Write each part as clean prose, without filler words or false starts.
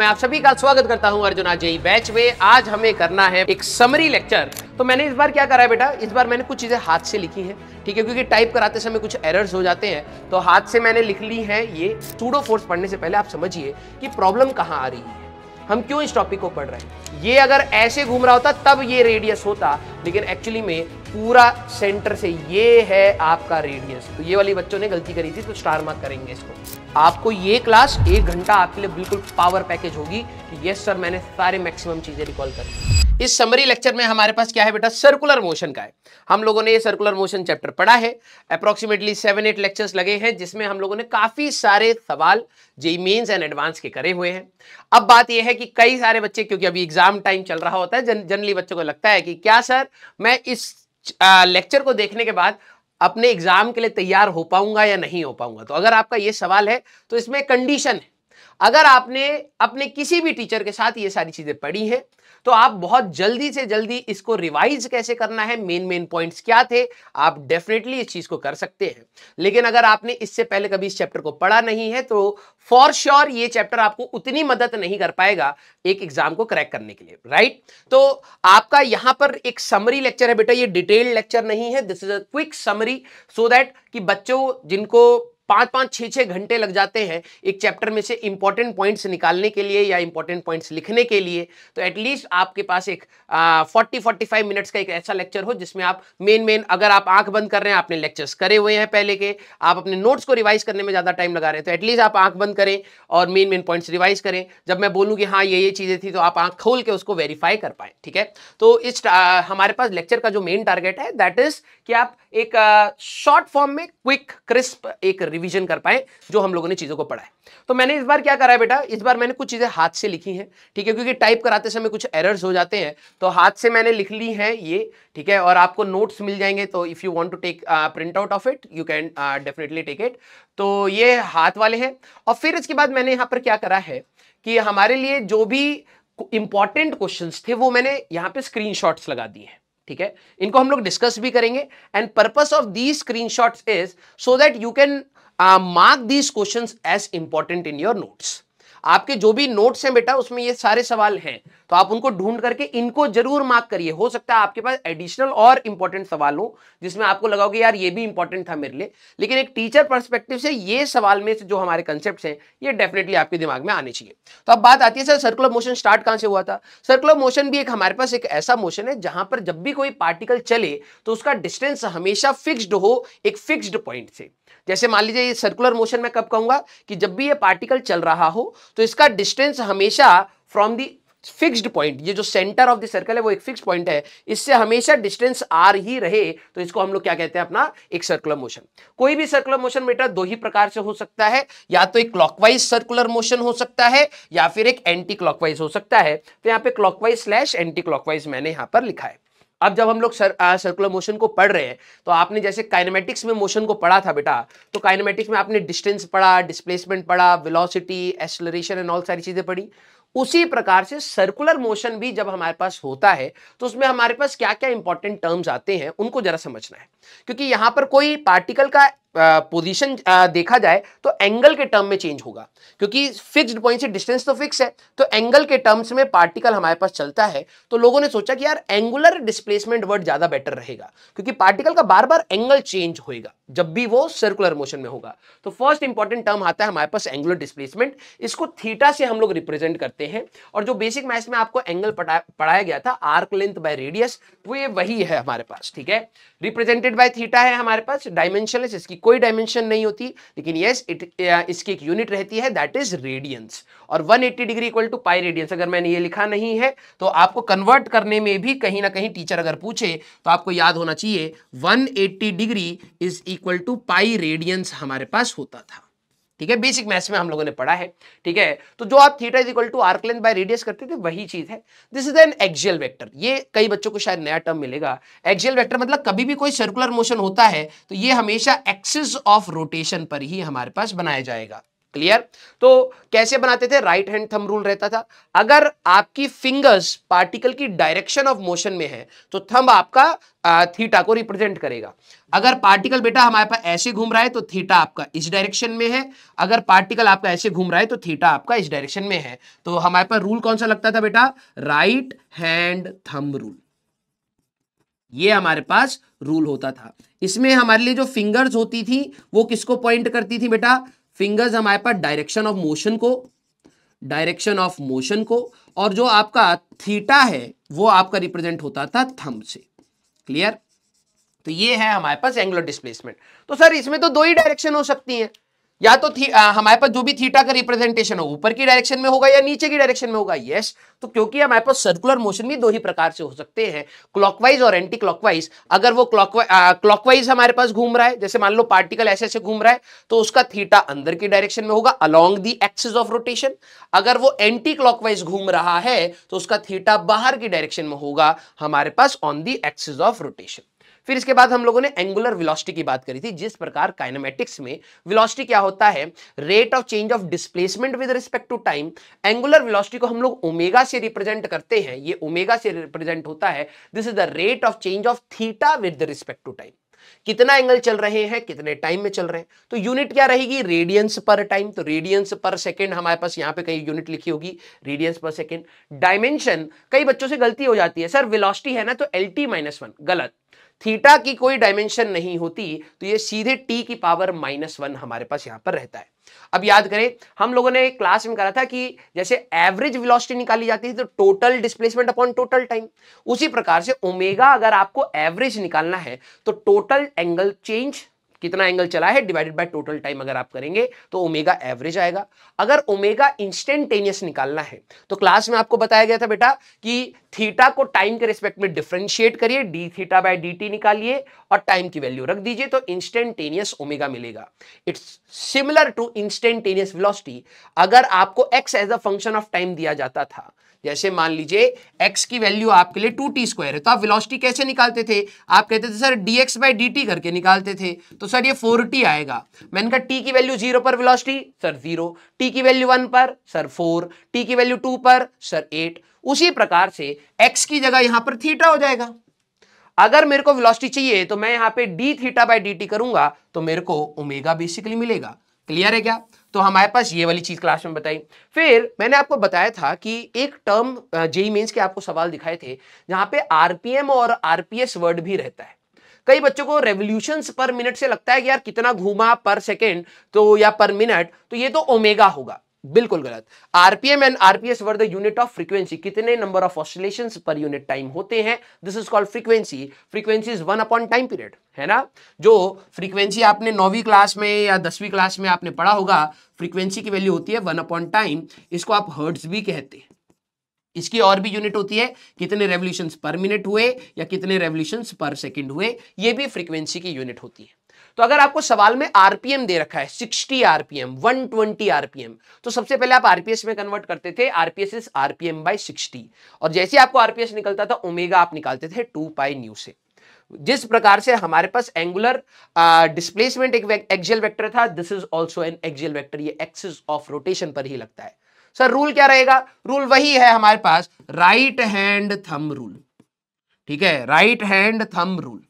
मैं आप सभी का स्वागत करता हूं अर्जुना जेई बैच में। आज हमें करना है एक समरी लेक्चर। तो मैंने इस बार क्या करा है बेटा, इस बार मैंने कुछ चीजें हाथ से लिखी हैं, ठीक है, क्योंकि टाइप कराते समय कुछ एरर्स हो जाते हैं, तो हाथ से मैंने लिख ली है। ये सूडो फोर्स पढ़ने से पहले आप समझिए कि प्रॉब्लम कहां आ रही है, हम क्यों इस टॉपिक को पढ़ रहे हैं। ये अगर ऐसे घूम रहा होता तब ये रेडियस होता, लेकिन एक्चुअली में पूरा सेंटर से ये है आपका रेडियस। तो ये वाली बच्चों ने गलती करी थी, तो स्टार मार्क करेंगे इसको। आपको ये क्लास 1 घंटा आपके लिए बिल्कुल पावर पैकेज होगी कि यस सर मैंने सारे मैक्सिमम चीजें रिकॉल कर ली। इस समरी लेक्चर में हमारे पास क्या है बेटा, सर्कुलर मोशन का है। हम लोगों ने ये सर्कुलर मोशन चैप्टर पढ़ा है, अप्रोक्सीमेटली 7-8 लेक्चर्स लगे हैं, जिसमें हम लोगों ने काफी सारे सवाल जेईई मेंस एंड एडवांस के करे हुए हैं। अब बात यह है कि कई सारे बच्चे, क्योंकि अभी एग्जाम टाइम चल रहा होता है, जनरली बच्चों को लगता है कि क्या सर मैं इस लेक्चर को देखने के बाद अपने एग्जाम के लिए तैयार हो पाऊंगा या नहीं हो पाऊंगा। तो अगर आपका ये सवाल है तो इसमें कंडीशन है, अगर आपने अपने किसी भी टीचर के साथ ये सारी चीजें पढ़ी हैं तो आप बहुत जल्दी से जल्दी इसको रिवाइज कैसे करना है, मेन पॉइंट्स क्या थे, आप डेफिनेटली इस चीज को कर सकते हैं। लेकिन अगर आपने इससे पहले कभी इस चैप्टर को पढ़ा नहीं है तो फॉर श्योर ये चैप्टर आपको उतनी मदद नहीं कर पाएगा एक एग्जाम को क्रैक करने के लिए, राइट। तो आपका यहां पर एक समरी लेक्चर है बेटा, ये डिटेल्ड लेक्चर नहीं है, this is a quick summary, so that कि बच्चों जिनको 5-5, 6-6 घंटे लग जाते हैं एक चैप्टर में से इंपॉर्टेंट पॉइंट्स निकालने के लिए या इंपॉर्टेंट पॉइंट्स लिखने के लिए, तो एटलीस्ट आपके पास एक 40-45 मिनट्स का एक ऐसा लेक्चर हो जिसमें आप मेन अगर आप आंख बंद कर रहे हैं, आपने लेक्चर्स करे हुए हैं पहले के, आप अपने नोट्स को रिवाइज करने में ज्यादा टाइम लगा रहे हैं, तो एटलीस्ट आप आंख बंद करें और मेन पॉइंट्स रिवाइज करें। जब मैं बोलूँ कि हाँ ये चीजें थी तो आप आंख खोल के उसको वेरीफाई कर पाए, ठीक है। तो इस हमारे पास लेक्चर का जो मेन टारगेट है दैट इज कि आप एक शॉर्ट फॉर्म में क्विक क्रिस्प एक रिवीजन कर पाए जो हम लोगों ने चीजों को पढ़ा है। तो मैंने इस बार क्या करा है बेटा, इस बार मैंने कुछ चीजें हाथ से लिखी हैं, ठीक है, क्योंकि टाइप कराते समय कुछ एरर्स हो जाते हैं, तो हाथ से मैंने लिख ली है ये, ठीक है। और आपको नोट्स मिल जाएंगे, तो if you want to take print out of it you can definitely take it. तो ये हाथ वाले हैं। और फिर इसके बाद मैंने यहां पर क्या करा है कि हमारे लिए जो भी इंपॉर्टेंट क्वेश्चंस थे वो मैंने यहां पे स्क्रीनशॉट्स लगा दिए हैं, ठीक है। इनको हम लोग डिस्कस भी करेंगे and purpose of these screenshots is so that you can mark these questions as important in your notes. आपके जो भी नोट्स हैं बेटा उसमें ये सारे सवाल हैं, तो आप उनको ढूंढ करके इनको जरूर मार्क करिए। हो सकता है आपके पास एडिशनल और इंपॉर्टेंट सवाल हो जिसमें आपको लगा कि यार ये भी इंपॉर्टेंट था मेरे लिए, लेकिन एक टीचर पर्सपेक्टिव से ये सवाल में से जो हमारे कंसेप्ट्स हैं ये डेफिनेटली आपके दिमाग में आने चाहिए। तो अब बात आती है सर सर्कुलर मोशन स्टार्ट कहां से हुआ था। सर्कुलर मोशन भी एक हमारे पास एक ऐसा मोशन है जहां पर जब भी कोई पार्टिकल चले तो उसका डिस्टेंस हमेशा फिक्स्ड हो एक फिक्स्ड पॉइंट से। जैसे मान लीजिए ये सर्कुलर मोशन मैं कब कहूंगा कि जब भी ये पार्टिकल चल रहा हो तो इसका डिस्टेंस हमेशा फ्रॉम द फिक्स्ड पॉइंट, ये जो सेंटर ऑफ द सर्कल है वो एक फिक्स्ड पॉइंट है, इससे हमेशा डिस्टेंस आर ही रहे, तो इसको हम लोग क्या कहते हैं, अपना एक सर्कुलर मोशन। कोई भी सर्कुलर मोशन बेटा दो ही प्रकार से हो सकता है, या तो एक क्लॉकवाइज सर्कुलर मोशन हो सकता है या फिर एक एंटी क्लॉकवाइज हो सकता है। तो यहाँ पे क्लॉकवाइज / एंटी क्लॉकवाइज मैंने यहाँ पर लिखा है। अब जब हम लोग सर्कुलर मोशन को पढ़ रहे हैं तो आपने जैसे काइनेमेटिक्स में मोशन को पढ़ा था बेटा, तो काइनेमेटिक्स में आपने डिस्टेंस पढ़ा, डिस्प्लेसमेंट पढ़ा, वेलोसिटी, एक्सेलरेशन एंड ऑल सारी चीजें पढ़ी। उसी प्रकार से सर्कुलर मोशन भी जब हमारे पास होता है तो उसमें हमारे पास क्या क्या इंपॉर्टेंट टर्म्स आते हैं उनको जरा समझना है, क्योंकि यहां पर कोई पार्टिकल का पोजीशन देखा जाए तो एंगल के टर्म में चेंज होगा, क्योंकि फिक्स्ड पॉइंट से डिस्टेंस तो फिक्स है, तो एंगल के टर्म्स में पार्टिकल हमारे पास चलता है। तो लोगों ने सोचा कि यार एंगुलर डिस्प्लेसमेंट वर्ड ज्यादा बेटर रहेगा, क्योंकि पार्टिकल का बार बार एंगल चेंज होएगा जब भी वो सर्कुलर मोशन में होगा। तो फर्स्ट इंपॉर्टेंट टर्म आता है हमारे पास एंगुलर डिस्प्लेसमेंट, इसको थीटा से हम लोग रिप्रेजेंट करते हैं। और जो बेसिक मैथ्स में आपको एंगल पढ़ाया गया था आर्क लेंथ बाय रेडियस, वो ये वही है हमारे पास, ठीक है। रिप्रेजेंटेड बाय थीटा है हमारे पास, डायमेंशनलेस, इसकी कोई डायमेंशन नहीं होती, लेकिन यस इसकी एक यूनिट रहती है दैट इज रेडियंस। और 180 degree equal to pi radians, अगर मैंने ये लिखा नहीं है तो आपको कन्वर्ट करने में भी कहीं ना कहीं टीचर अगर पूछे तो आपको याद होना चाहिए 180 degree is equal to pi radians हमारे पास होता था, ठीक है। बेसिक मैथ्स में हम लोगों ने पढ़ा है, ठीक है। तो जो आप theta is equal to arc length by radius करते थे वही चीज है। This is an axial vector, ये कई बच्चों को शायद नया टर्म मिलेगा। एक्सियल वेक्टर मतलब कभी भी कोई सर्कुलर मोशन होता है तो ये हमेशा एक्सिस ऑफ रोटेशन पर ही हमारे पास बनाया जाएगा, क्लियर? तो कैसे बनाते थे? राइट हैंड थंब रूल रहता था। अगर आपकी फिंगर्स पार्टिकल की डायरेक्शन ऑफ मोशन में है तो थंब आपका थीटा को रिप्रेजेंट करेगा। अगर पार्टिकल बेटा हमारे पास ऐसे घूम रहा है तो थीटा आपका इस डायरेक्शन में है, अगर पार्टिकल आपका ऐसे घूम रहा है तो थीटा आपका इस डायरेक्शन में है। तो हमारे पास रूल कौन सा लगता था बेटा? Right hand thumb rule. ये हमारे पास रूल होता था। इसमें हमारे लिए जो फिंगर्स होती थी वो किसको पॉइंट करती थी बेटा? फिंगर्स हमारे पास डायरेक्शन ऑफ मोशन को, और जो आपका थीटा है वो आपका रिप्रेजेंट होता था थंब से। क्लियर? तो ये है हमारे पास एंगुलर डिस्प्लेसमेंट। तो सर इसमें तो दो ही डायरेक्शन हो सकती हैं, या तो हमारे पास जो भी थीटा का रिप्रेजेंटेशन हो ऊपर की डायरेक्शन में होगा या नीचे की डायरेक्शन में होगा। यस, तो क्योंकि हमारे पास सर्कुलर मोशन भी दो ही प्रकार से हो सकते हैं, क्लॉकवाइज और एंटी क्लॉकवाइज। अगर वो क्लॉकवाइज हमारे पास घूम रहा है, जैसे मान लो पार्टिकल ऐसे ऐसे घूम रहा है, तो उसका थीटा अंदर की डायरेक्शन में होगा along the axis of rotation. अगर वो एंटी क्लॉकवाइज घूम रहा है तो उसका थीटा बाहर की डायरेक्शन में होगा हमारे pass on the axis of rotation. फिर इसके बाद हम लोगों ने एंगुलर वेलोसिटी की बात करी थी। जिस प्रकार काइनेमेटिक्स में वेलोसिटी क्या होता है? Rate of change of displacement with respect to time. Angular velocity को हम लोग ओमेगा से रिप्रेजेंट करते हैं। ये ओमेगा से रिप्रेजेंट होता है, this is the rate of change of theta with respect to time. कितना एंगल चल रहे हैं, कितने टाइम में चल रहे हैं। तो यूनिट क्या रहेगी? रेडियंस पर टाइम। तो रेडियंस पर सेकंड हमारे पास यहां पे कहीं यूनिट लिखी होगी, रेडियंस पर सेकंड। डायमेंशन, कई बच्चों से गलती हो जाती है, सर वेलोसिटी है ना तो LT-1। गलत, थीटा की कोई डायमेंशन नहीं होती, तो ये सीधे t की पावर -1 हमारे पास यहां पर रहता है। अब याद करें, हम लोगों ने क्लास में करा था कि जैसे एवरेज वेलोसिटी निकाली जाती है तो total displacement upon total time, उसी प्रकार से ओमेगा अगर आपको एवरेज निकालना है तो टोटल एंगल चेंज, कितना एंगल चला है डिवाइडेड बाय टोटल टाइम अगर आप करेंगे तो ओमेगा एवरेज आएगा। अगर ओमेगा इंस्टेंटेनियस निकालना है तो क्लास में आपको बताया गया था बेटा कि थीटा को टाइम के रिस्पेक्ट में डिफरेंशिएट करिए, D theta by D T निकालिए और टाइम की वैल्यू रख दीजिए तो इंस्टेंटेनियस ओमेगा मिलेगा। It's similar to instantaneous velocity. अगर आपको x as a function of time दिया जाता था, जैसे मान लीजिए x की वैल्यू आपके लिए 2t² है, तो आप वेलोसिटी कैसे निकालते थे? आप कहते थे सर dx बाई dt करके निकालते थे, तो सर ये 4t आएगा। मैंने कहा t की वैल्यू 0 पर वेलोसिटी, सर 0, t की वैल्यू 1 पर, सर 4, t की वैल्यू 2 पर, सर 8। उसी प्रकार से x की जगह यहां पर थीटा हो जाएगा। अगर मेरे को वेलोसिटी चाहिए तो मैं यहां पे d थीटा बाई dt करूंगा तो मेरे को ओमेगा बेसिकली मिलेगा। क्लियर है क्या? तो हमारे पास ये वाली चीज क्लास में बताई। फिर मैंने आपको बताया था कि एक टर्म जेईई मेंस के आपको सवाल दिखाए थे जहां पे आरपीएम और आरपीएस वर्ड भी रहता है। कई बच्चों को रेवोल्यूशंस पर मिनट से लगता है कि यार कितना घूमा पर सेकेंड तो या पर मिनट, तो ये तो ओमेगा होगा। बिल्कुल गलत। RPM and RPS were the unit of frequency, कितने number of oscillations per unit time होते हैं, this is called frequency. Frequency is 1 upon time period, है ना। जो फ्रीक्वेंसी आपने 9वीं क्लास में या 10वीं क्लास में आपने पढ़ा होगा, फ्रीक्वेंसी की वैल्यू होती है 1 अपॉन टाइम। इसको आप हर्ट्ज भी कहते हैं। इसकी और भी यूनिट होती है, कितने रेवोल्यूशंस पर मिनट हुए या कितने रेवोल्यूशंस पर सेकंड हुए, ये भी फ्रीक्वेंसी की यूनिट होती है। तो अगर आपको सवाल में आरपीएम दे रखा है 60 आरपीएम, 120 आरपीएम, तो सबसे पहले आप आरपीएस में कन्वर्ट करते थे, आरपीएस इज आरपीएम बाय 60, और जैसे आपको आरपीएस निकलता था ओमेगा आप निकालते थे 2 पाई न्यू से। जिस प्रकार से हमारे पास एंगुलर डिस्प्लेसमेंट एक एक्सियल वेक्टर था, this is also an axial vector, ये एक्सिस ऑफ रोटेशन पर ही लगता है। सर रूल क्या रहेगा? रूल वही है हमारे पास, राइट हैंड थंब रूल। ठीक है, राइट हैंड थंब रूल।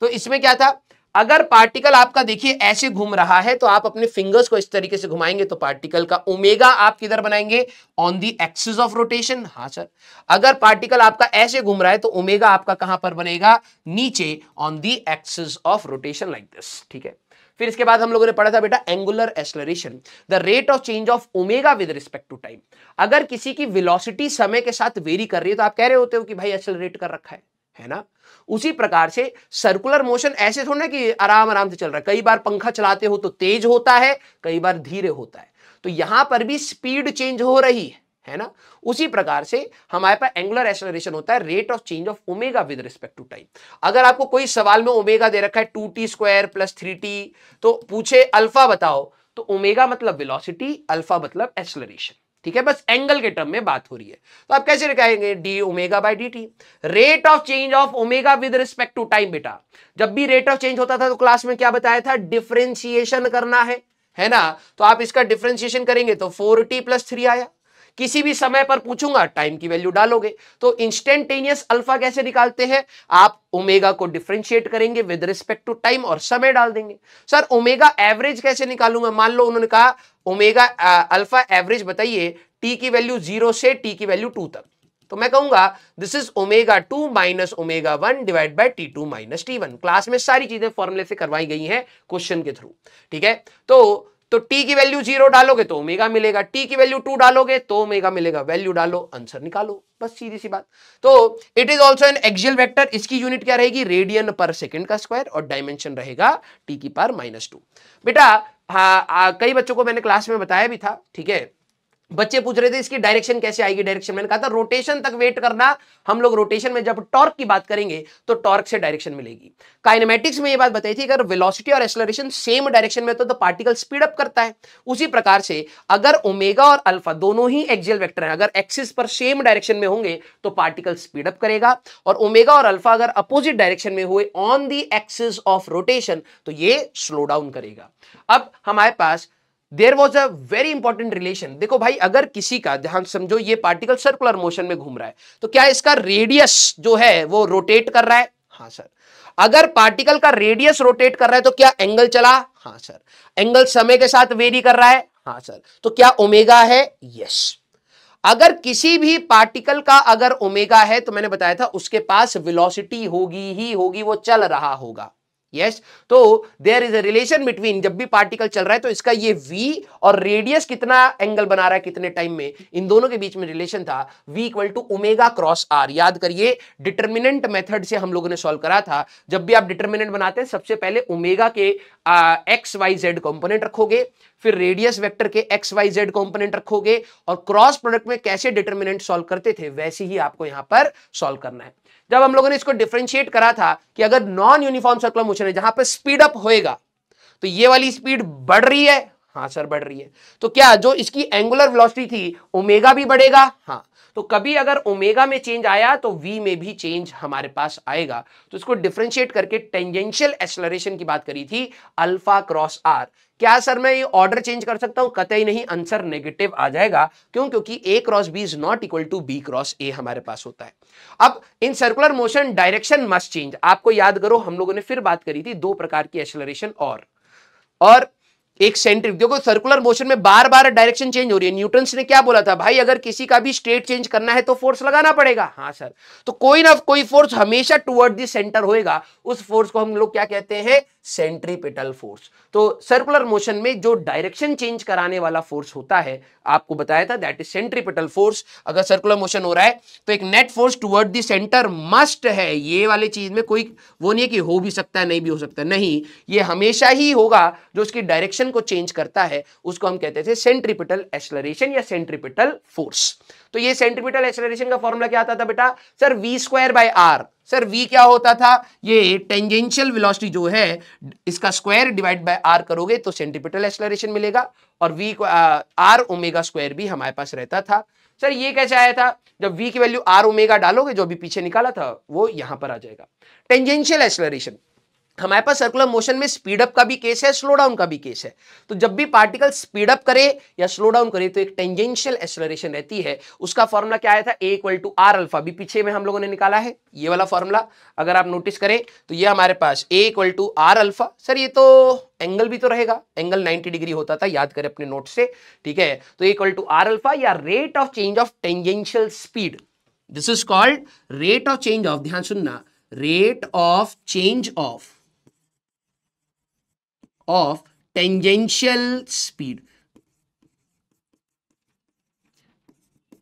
तो इसमें क्या था, अगर पार्टिकल आपका देखिए ऐसे घूम रहा है तो आप अपने फिंगर्स को इस तरीके से घुमाएंगे तो पार्टिकल का ओमेगा आप किधर बनाएंगे? On the axis of rotation. हाँ सर। अगर पार्टिकल आपका ऐसे घूम रहा है तो ओमेगा आपका कहां पर बनेगा? नीचे, on the axis of rotation like this. ठीक है। फिर इसके बाद हम लोगों ने पढ़ा था बेटा angular acceleration, the rate of change of omega with respect to time. अगर किसी की वेलोसिटी समय के साथ वेरी कर रही है तो आप कह रहे होते हो कि भाई एक्सेलरेट कर रखा है ना। उसी प्रकार से सर्कुलर मोशन ऐसे थोड़ा कि आराम आराम से चल रहा है, कई बार पंखा चलाते हो तो तेज होता है, कई बार धीरे होता है, तो यहां पर भी स्पीड चेंज हो रही है ना। उसी प्रकार से हमारे पास एंगुलर एक्सेलरेशन होता है rate of change of omega with respect to time. अगर आपको कोई सवाल में ओमेगा दे रखा है 2t² + 3t, तो पूछे अल्फा बताओ, तो ओमेगा मतलब वेलोसिटी, अल्फा मतलब एक्सेलरेशन। ठीक है, बस एंगल के टर्म में बात हो रही है। तो आप कैसे लिखाएंगे? D omega by d t, rate of change of omega with respect to time. बेटा जब भी रेट ऑफ चेंज होता था तो क्लास में क्या बताया था? डिफरेंशिएशन करना है है ना, तो आप इसका डिफरेंशिएशन करेंगे तो 4t + 3 आया। किसी भी समय पर पूछूंगा टाइम की वैल्यू डालोगे, तो इंस्टेंटेनियस अल्फा कैसे निकालते हैं, आप ओमेगा को डिफरेंशिएट करेंगे विद रिस्पेक्ट टू टाइम और समय डाल देंगे। सर ओमेगा एवरेज कैसे निकालूंगा, मान लो उन्होंने कहा ओमेगा अल्फा एवरेज बताइए टी की वैल्यू 0 से टी की वैल्यू 2 तक, तो मैं कहूंगा this is ω2 - ω1 divide by T2 - T1। Class में सारी चीजें फॉर्मूले से करवाई गई हैं क्वेश्चन के थ्रू, ठीक है। तो t की वैल्यू 0 डालोगे तो ओमेगा मिलेगा, t की वैल्यू 2 डालोगे तो ओमेगा मिलेगा, वैल्यू डालो आंसर निकालो, बस सीधी सी बात। तो it is also an axial vector, इसकी यूनिट क्या रहेगी, रेडियन पर सेकंड का स्क्वायर, और डायमेंशन रहेगा t की पावर -2। बेटा हाँ, कई बच्चों को मैंने क्लास में बताया भी था, ठीक है। बच्चे पूछ रहे थे इसकी डायरेक्शन कैसे आएगी, डायरेक्शन मैंने कहा था रोटेशन तक वेट करना, हम लोग रोटेशन में जब टॉर्क की बात करेंगे तो टॉर्क से डायरेक्शन मिलेगी। काइनेमेटिक्स में ये बात बताई थी अगर वेलोसिटी और एक्सेलरेशन सेम डायरेक्शन में तो पार्टिकल स्पीड अप करता है, उसी प्रकार से अगर ओमेगा और अल्फा दोनों ही एक्सियल वेक्टर हैं, अगर एक्सिस पर सेम डायरेक्शन में होंगे तो पार्टिकल स्पीड अप करेगा, और ओमेगा और अल्फा अगर अपोजिट डायरेक्शन में हुए on the axis of rotation तो ये स्लो डाउन करेगा। अब हमारे पास there was a very important relation. देखो भाई अगर किसी का, ध्यान समझो, ये पार्टिकल सर्कुलर मोशन में घूम रहा है तो क्या इसका रेडियस जो है वो रोटेट कर रहा है, हाँ सर। अगर पार्टिकल का रेडियस रोटेट कर रहा है तो क्या एंगल चला, हाँ सर। एंगल समय के साथ वेरी कर रहा है, हाँ सर। तो क्या ओमेगा है, यस। अगर किसी भी पार्टिकल का अगर ओमेगा है तो मैंने बताया था उसके पास वेलोसिटी होगी ही होगी, वो चल रहा होगा, यस। तो there is a relation between, जब भी पार्टिकल चल रहा है तो इसका ये v और रेडियस कितना एंगल बना रहा है कितने टाइम में, इन दोनों के बीच में रिलेशन था v = ω×r। याद करिए डिटर्मिनेंट मेथड से हम लोगों ने सॉल्व करा था। जब भी आप डिटर्मिनेंट बनाते हैं सबसे पहले ओमेगा के XYZ कंपोनेंट रखोगे, फिर रेडियस वेक्टर के XYZ कंपोनेंट रखोगे, और क्रॉस प्रोडक्ट में कैसे डिटर्मिनेंट सॉल्व करते थे वैसे ही आपको यहां पर सॉल्व करना है। जब हम लोगों ने इसको डिफरेंशिएट करा था कि अगर नॉन यूनिफॉर्म सर्कुलर मोशन है जहां पर स्पीड अप होएगा तो ये वाली स्पीड बढ़ रही है, हाँ सर बढ़ रही है, तो क्या जो इसकी एंगुलर वेलोसिटी थी ओमेगा भी बढ़ेगा, हाँ। तो कभी अगर ओमेगा में चेंज आया तो v में भी चेंज हमारे पास आएगा। तो इसको डिफरेंशिएट करके टेंजेंशियल एक्सेलरेशन की बात करी थी अल्फा क्रॉस r। क्या सर मैं ये ऑर्डर चेंज कर सकता हूं, कतई नहीं, आंसर नेगेटिव आ जाएगा। क्यों, क्योंकि a cross b is not equal to b cross a हमारे पास होता है। अब in circular motion direction must change, आपको याद करो हम लोगों ने फिर बात करी थी दो प्रकार की एक्सेलरेशन और एक सेंट्रिक। देखो सर्कुलर मोशन में बार बार डायरेक्शन चेंज हो रही है। न्यूटन्स ने क्या बोला था भाई, अगर किसी का भी स्टेट चेंज करना है तो फोर्स लगाना पड़ेगा, हाँ सर। तो कोई ना कोई फोर्स हमेशा टुवर्ड द सेंटर होएगा, उस फोर्स को हम लोग क्या कहते हैं, सेंट्रीपिटल फोर्स। तो सर्कुलर मोशन में जो डायरेक्शन चेंज कराने वाला फोर्स होता है आपको बताया था दैट इज सेंट्रीपिटल फोर्स। अगर सर्कुलर मोशन हो रहा है तो एक net force toward the centre must है। ये वाली चीज में कोई वो नहीं है कि हो भी सकता है नहीं भी हो सकता है, नहीं, ये हमेशा ही होगा। जो उसकी डायरेक्शन को चेंज करता है उसको हम कहते थे सेंट्रीपिटल एक्सेलरेशन या सेंट्रीपिटल फोर्स। तो ये सेंट्रीपिटल एक्सेलरेशन का फॉर्मूला क्या आता था बेटा, सर v²/r। सर v क्या होता था, ये टेंजेंशियल वेलोसिटी जो है इसका स्क्वायर डिवाइड बाय r करोगे तो सेंट्रीपिटल एक्सेलरेशन मिलेगा, और v को r ओमेगा स्क्वायर भी हमारे पास रहता था। सर ये कैसे आया था, जब v की वैल्यू r ओमेगा डालोगे जो भी पीछे निकाला था वो यहां पर आ जाएगा। टेंजेंशियल एक्सेलरेशन, हमारे पास सर्कुलर मोशन में स्पीड अप का भी केस है, स्लो डाउन का भी केस है। तो जब भी पार्टिकल स्पीड अप करे या स्लो डाउन करे तो एक टेंजेंशियल एक्सेलरेशन रहती है। उसका फॉर्मूला क्या आया था, a = r अल्फा, भी पीछे में हम लोगों ने निकाला है ये वाला फॉर्मूला। अगर आप नोटिस करें तो ये हमारे पास a = r अल्फा। सर ये तो एंगल भी तो रहेगा, एंगल 90 डिग्री होता था, याद करें अपने नोट से, ठीक है। तो a = r अल्फा या rate of change of tangential speed, this is called rate of change of, ध्यान सुनना, rate of change of tangential speed.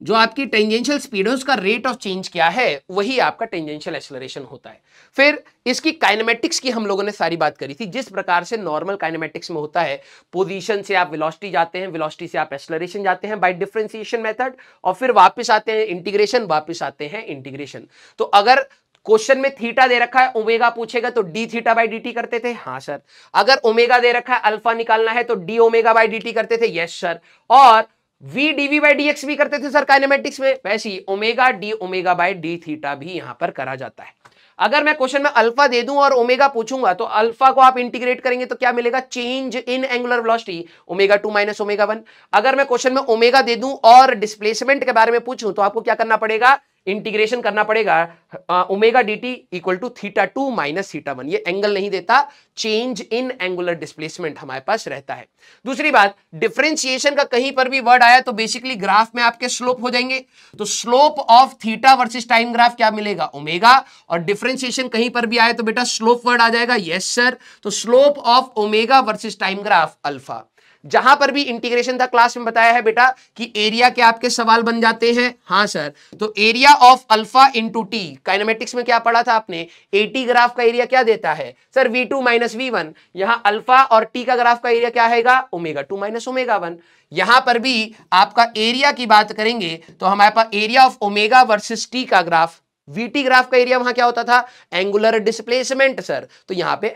जो आपकी टेंजेंशियल स्पीड है उसका रेट ऑफ चेंज क्या है, वही आपका टेंजेंशियल एक्सेलरेशन होता है। फिर इसकी काइनेमेटिक्स की हम लोगों ने सारी बात करी थी, जिस प्रकार से नॉर्मल काइनेमेटिक्स में होता है, पोजीशन से आप वेलोसिटी जाते हैं, वेलोसिटी से आप एक्सेलरेशन जाते हैं बाय डिफरेंशिएशन मेथड, और फिर वापस आते हैं इंटीग्रेशन, वापस आते हैं इंटीग्रेशन। तो अगर क्वेश्चन में थीटा दे रखा है, ओमेगा पूछेगा तो d(θ/dt) करते थे, हाँ सर। अगर ओमेगा दे रखा है, अल्फा निकालना है तो d(ω/dt) करते थे, यस सर। और v dv/dx भी करते थे सर काइनेमेटिक्स में, वैसे ही ओमेगा d(ω/dθ) भी यहां पर करा जाता है। अगर मैं क्वेश्चन में अल्फा दे दूं और ओमेगा पूछूंगा तो अल्फा को आप इंटीग्रेट करेंगे तो क्या मिलेगा, change in angular velocity omega 2 minus omega 1। अगर मैं क्वेश्चन में ओमेगा दे दूं और डिस्प्लेसमेंट के बारे में पूछूं तो आपको क्या करना पड़ेगा, इंटीग्रेशन करना पड़ेगा omega dt equal to theta 2 minus theta 1। ये एंगल नहीं देता, चेंज इन एंगुलर डिस्प्लेसमेंट हमारे पास रहता है। दूसरी बात, डिफरेंशिएशन का कहीं पर भी वर्ड आया तो बेसिकली ग्राफ में आपके स्लोप हो जाएंगे। तो slope of theta versus time graph क्या मिलेगा, ओमेगा, और डिफरेंशिएशन कहीं पर भी आए तो बेटा स्लोप वर्ड आ जाएगा, यस सर। तो slope of omega versus time graph alpha. जहां पर भी इंटीग्रेशन था क्लास में बताया है बेटा कि एरिया के आपके सवाल बन जाते हैं, हाँ सर। तो area of alpha into T, kinematics में क्या पढ़ा था आपने, एटी ग्राफ का एरिया क्या देता है सर, v2 माइनस v1। यहां अल्फा और टी का ग्राफ का एरिया क्या है, ओमेगा 2 माइनस ओमेगा 1। यहां पर भी आपका एरिया की बात करेंगे तो हमारे पास area of omega versus t का ग्राफ, वीटी ग्राफ का एरिया वहां क्या होता था, एंगुलर डिस्प्लेसमेंट सर। तो यहां पे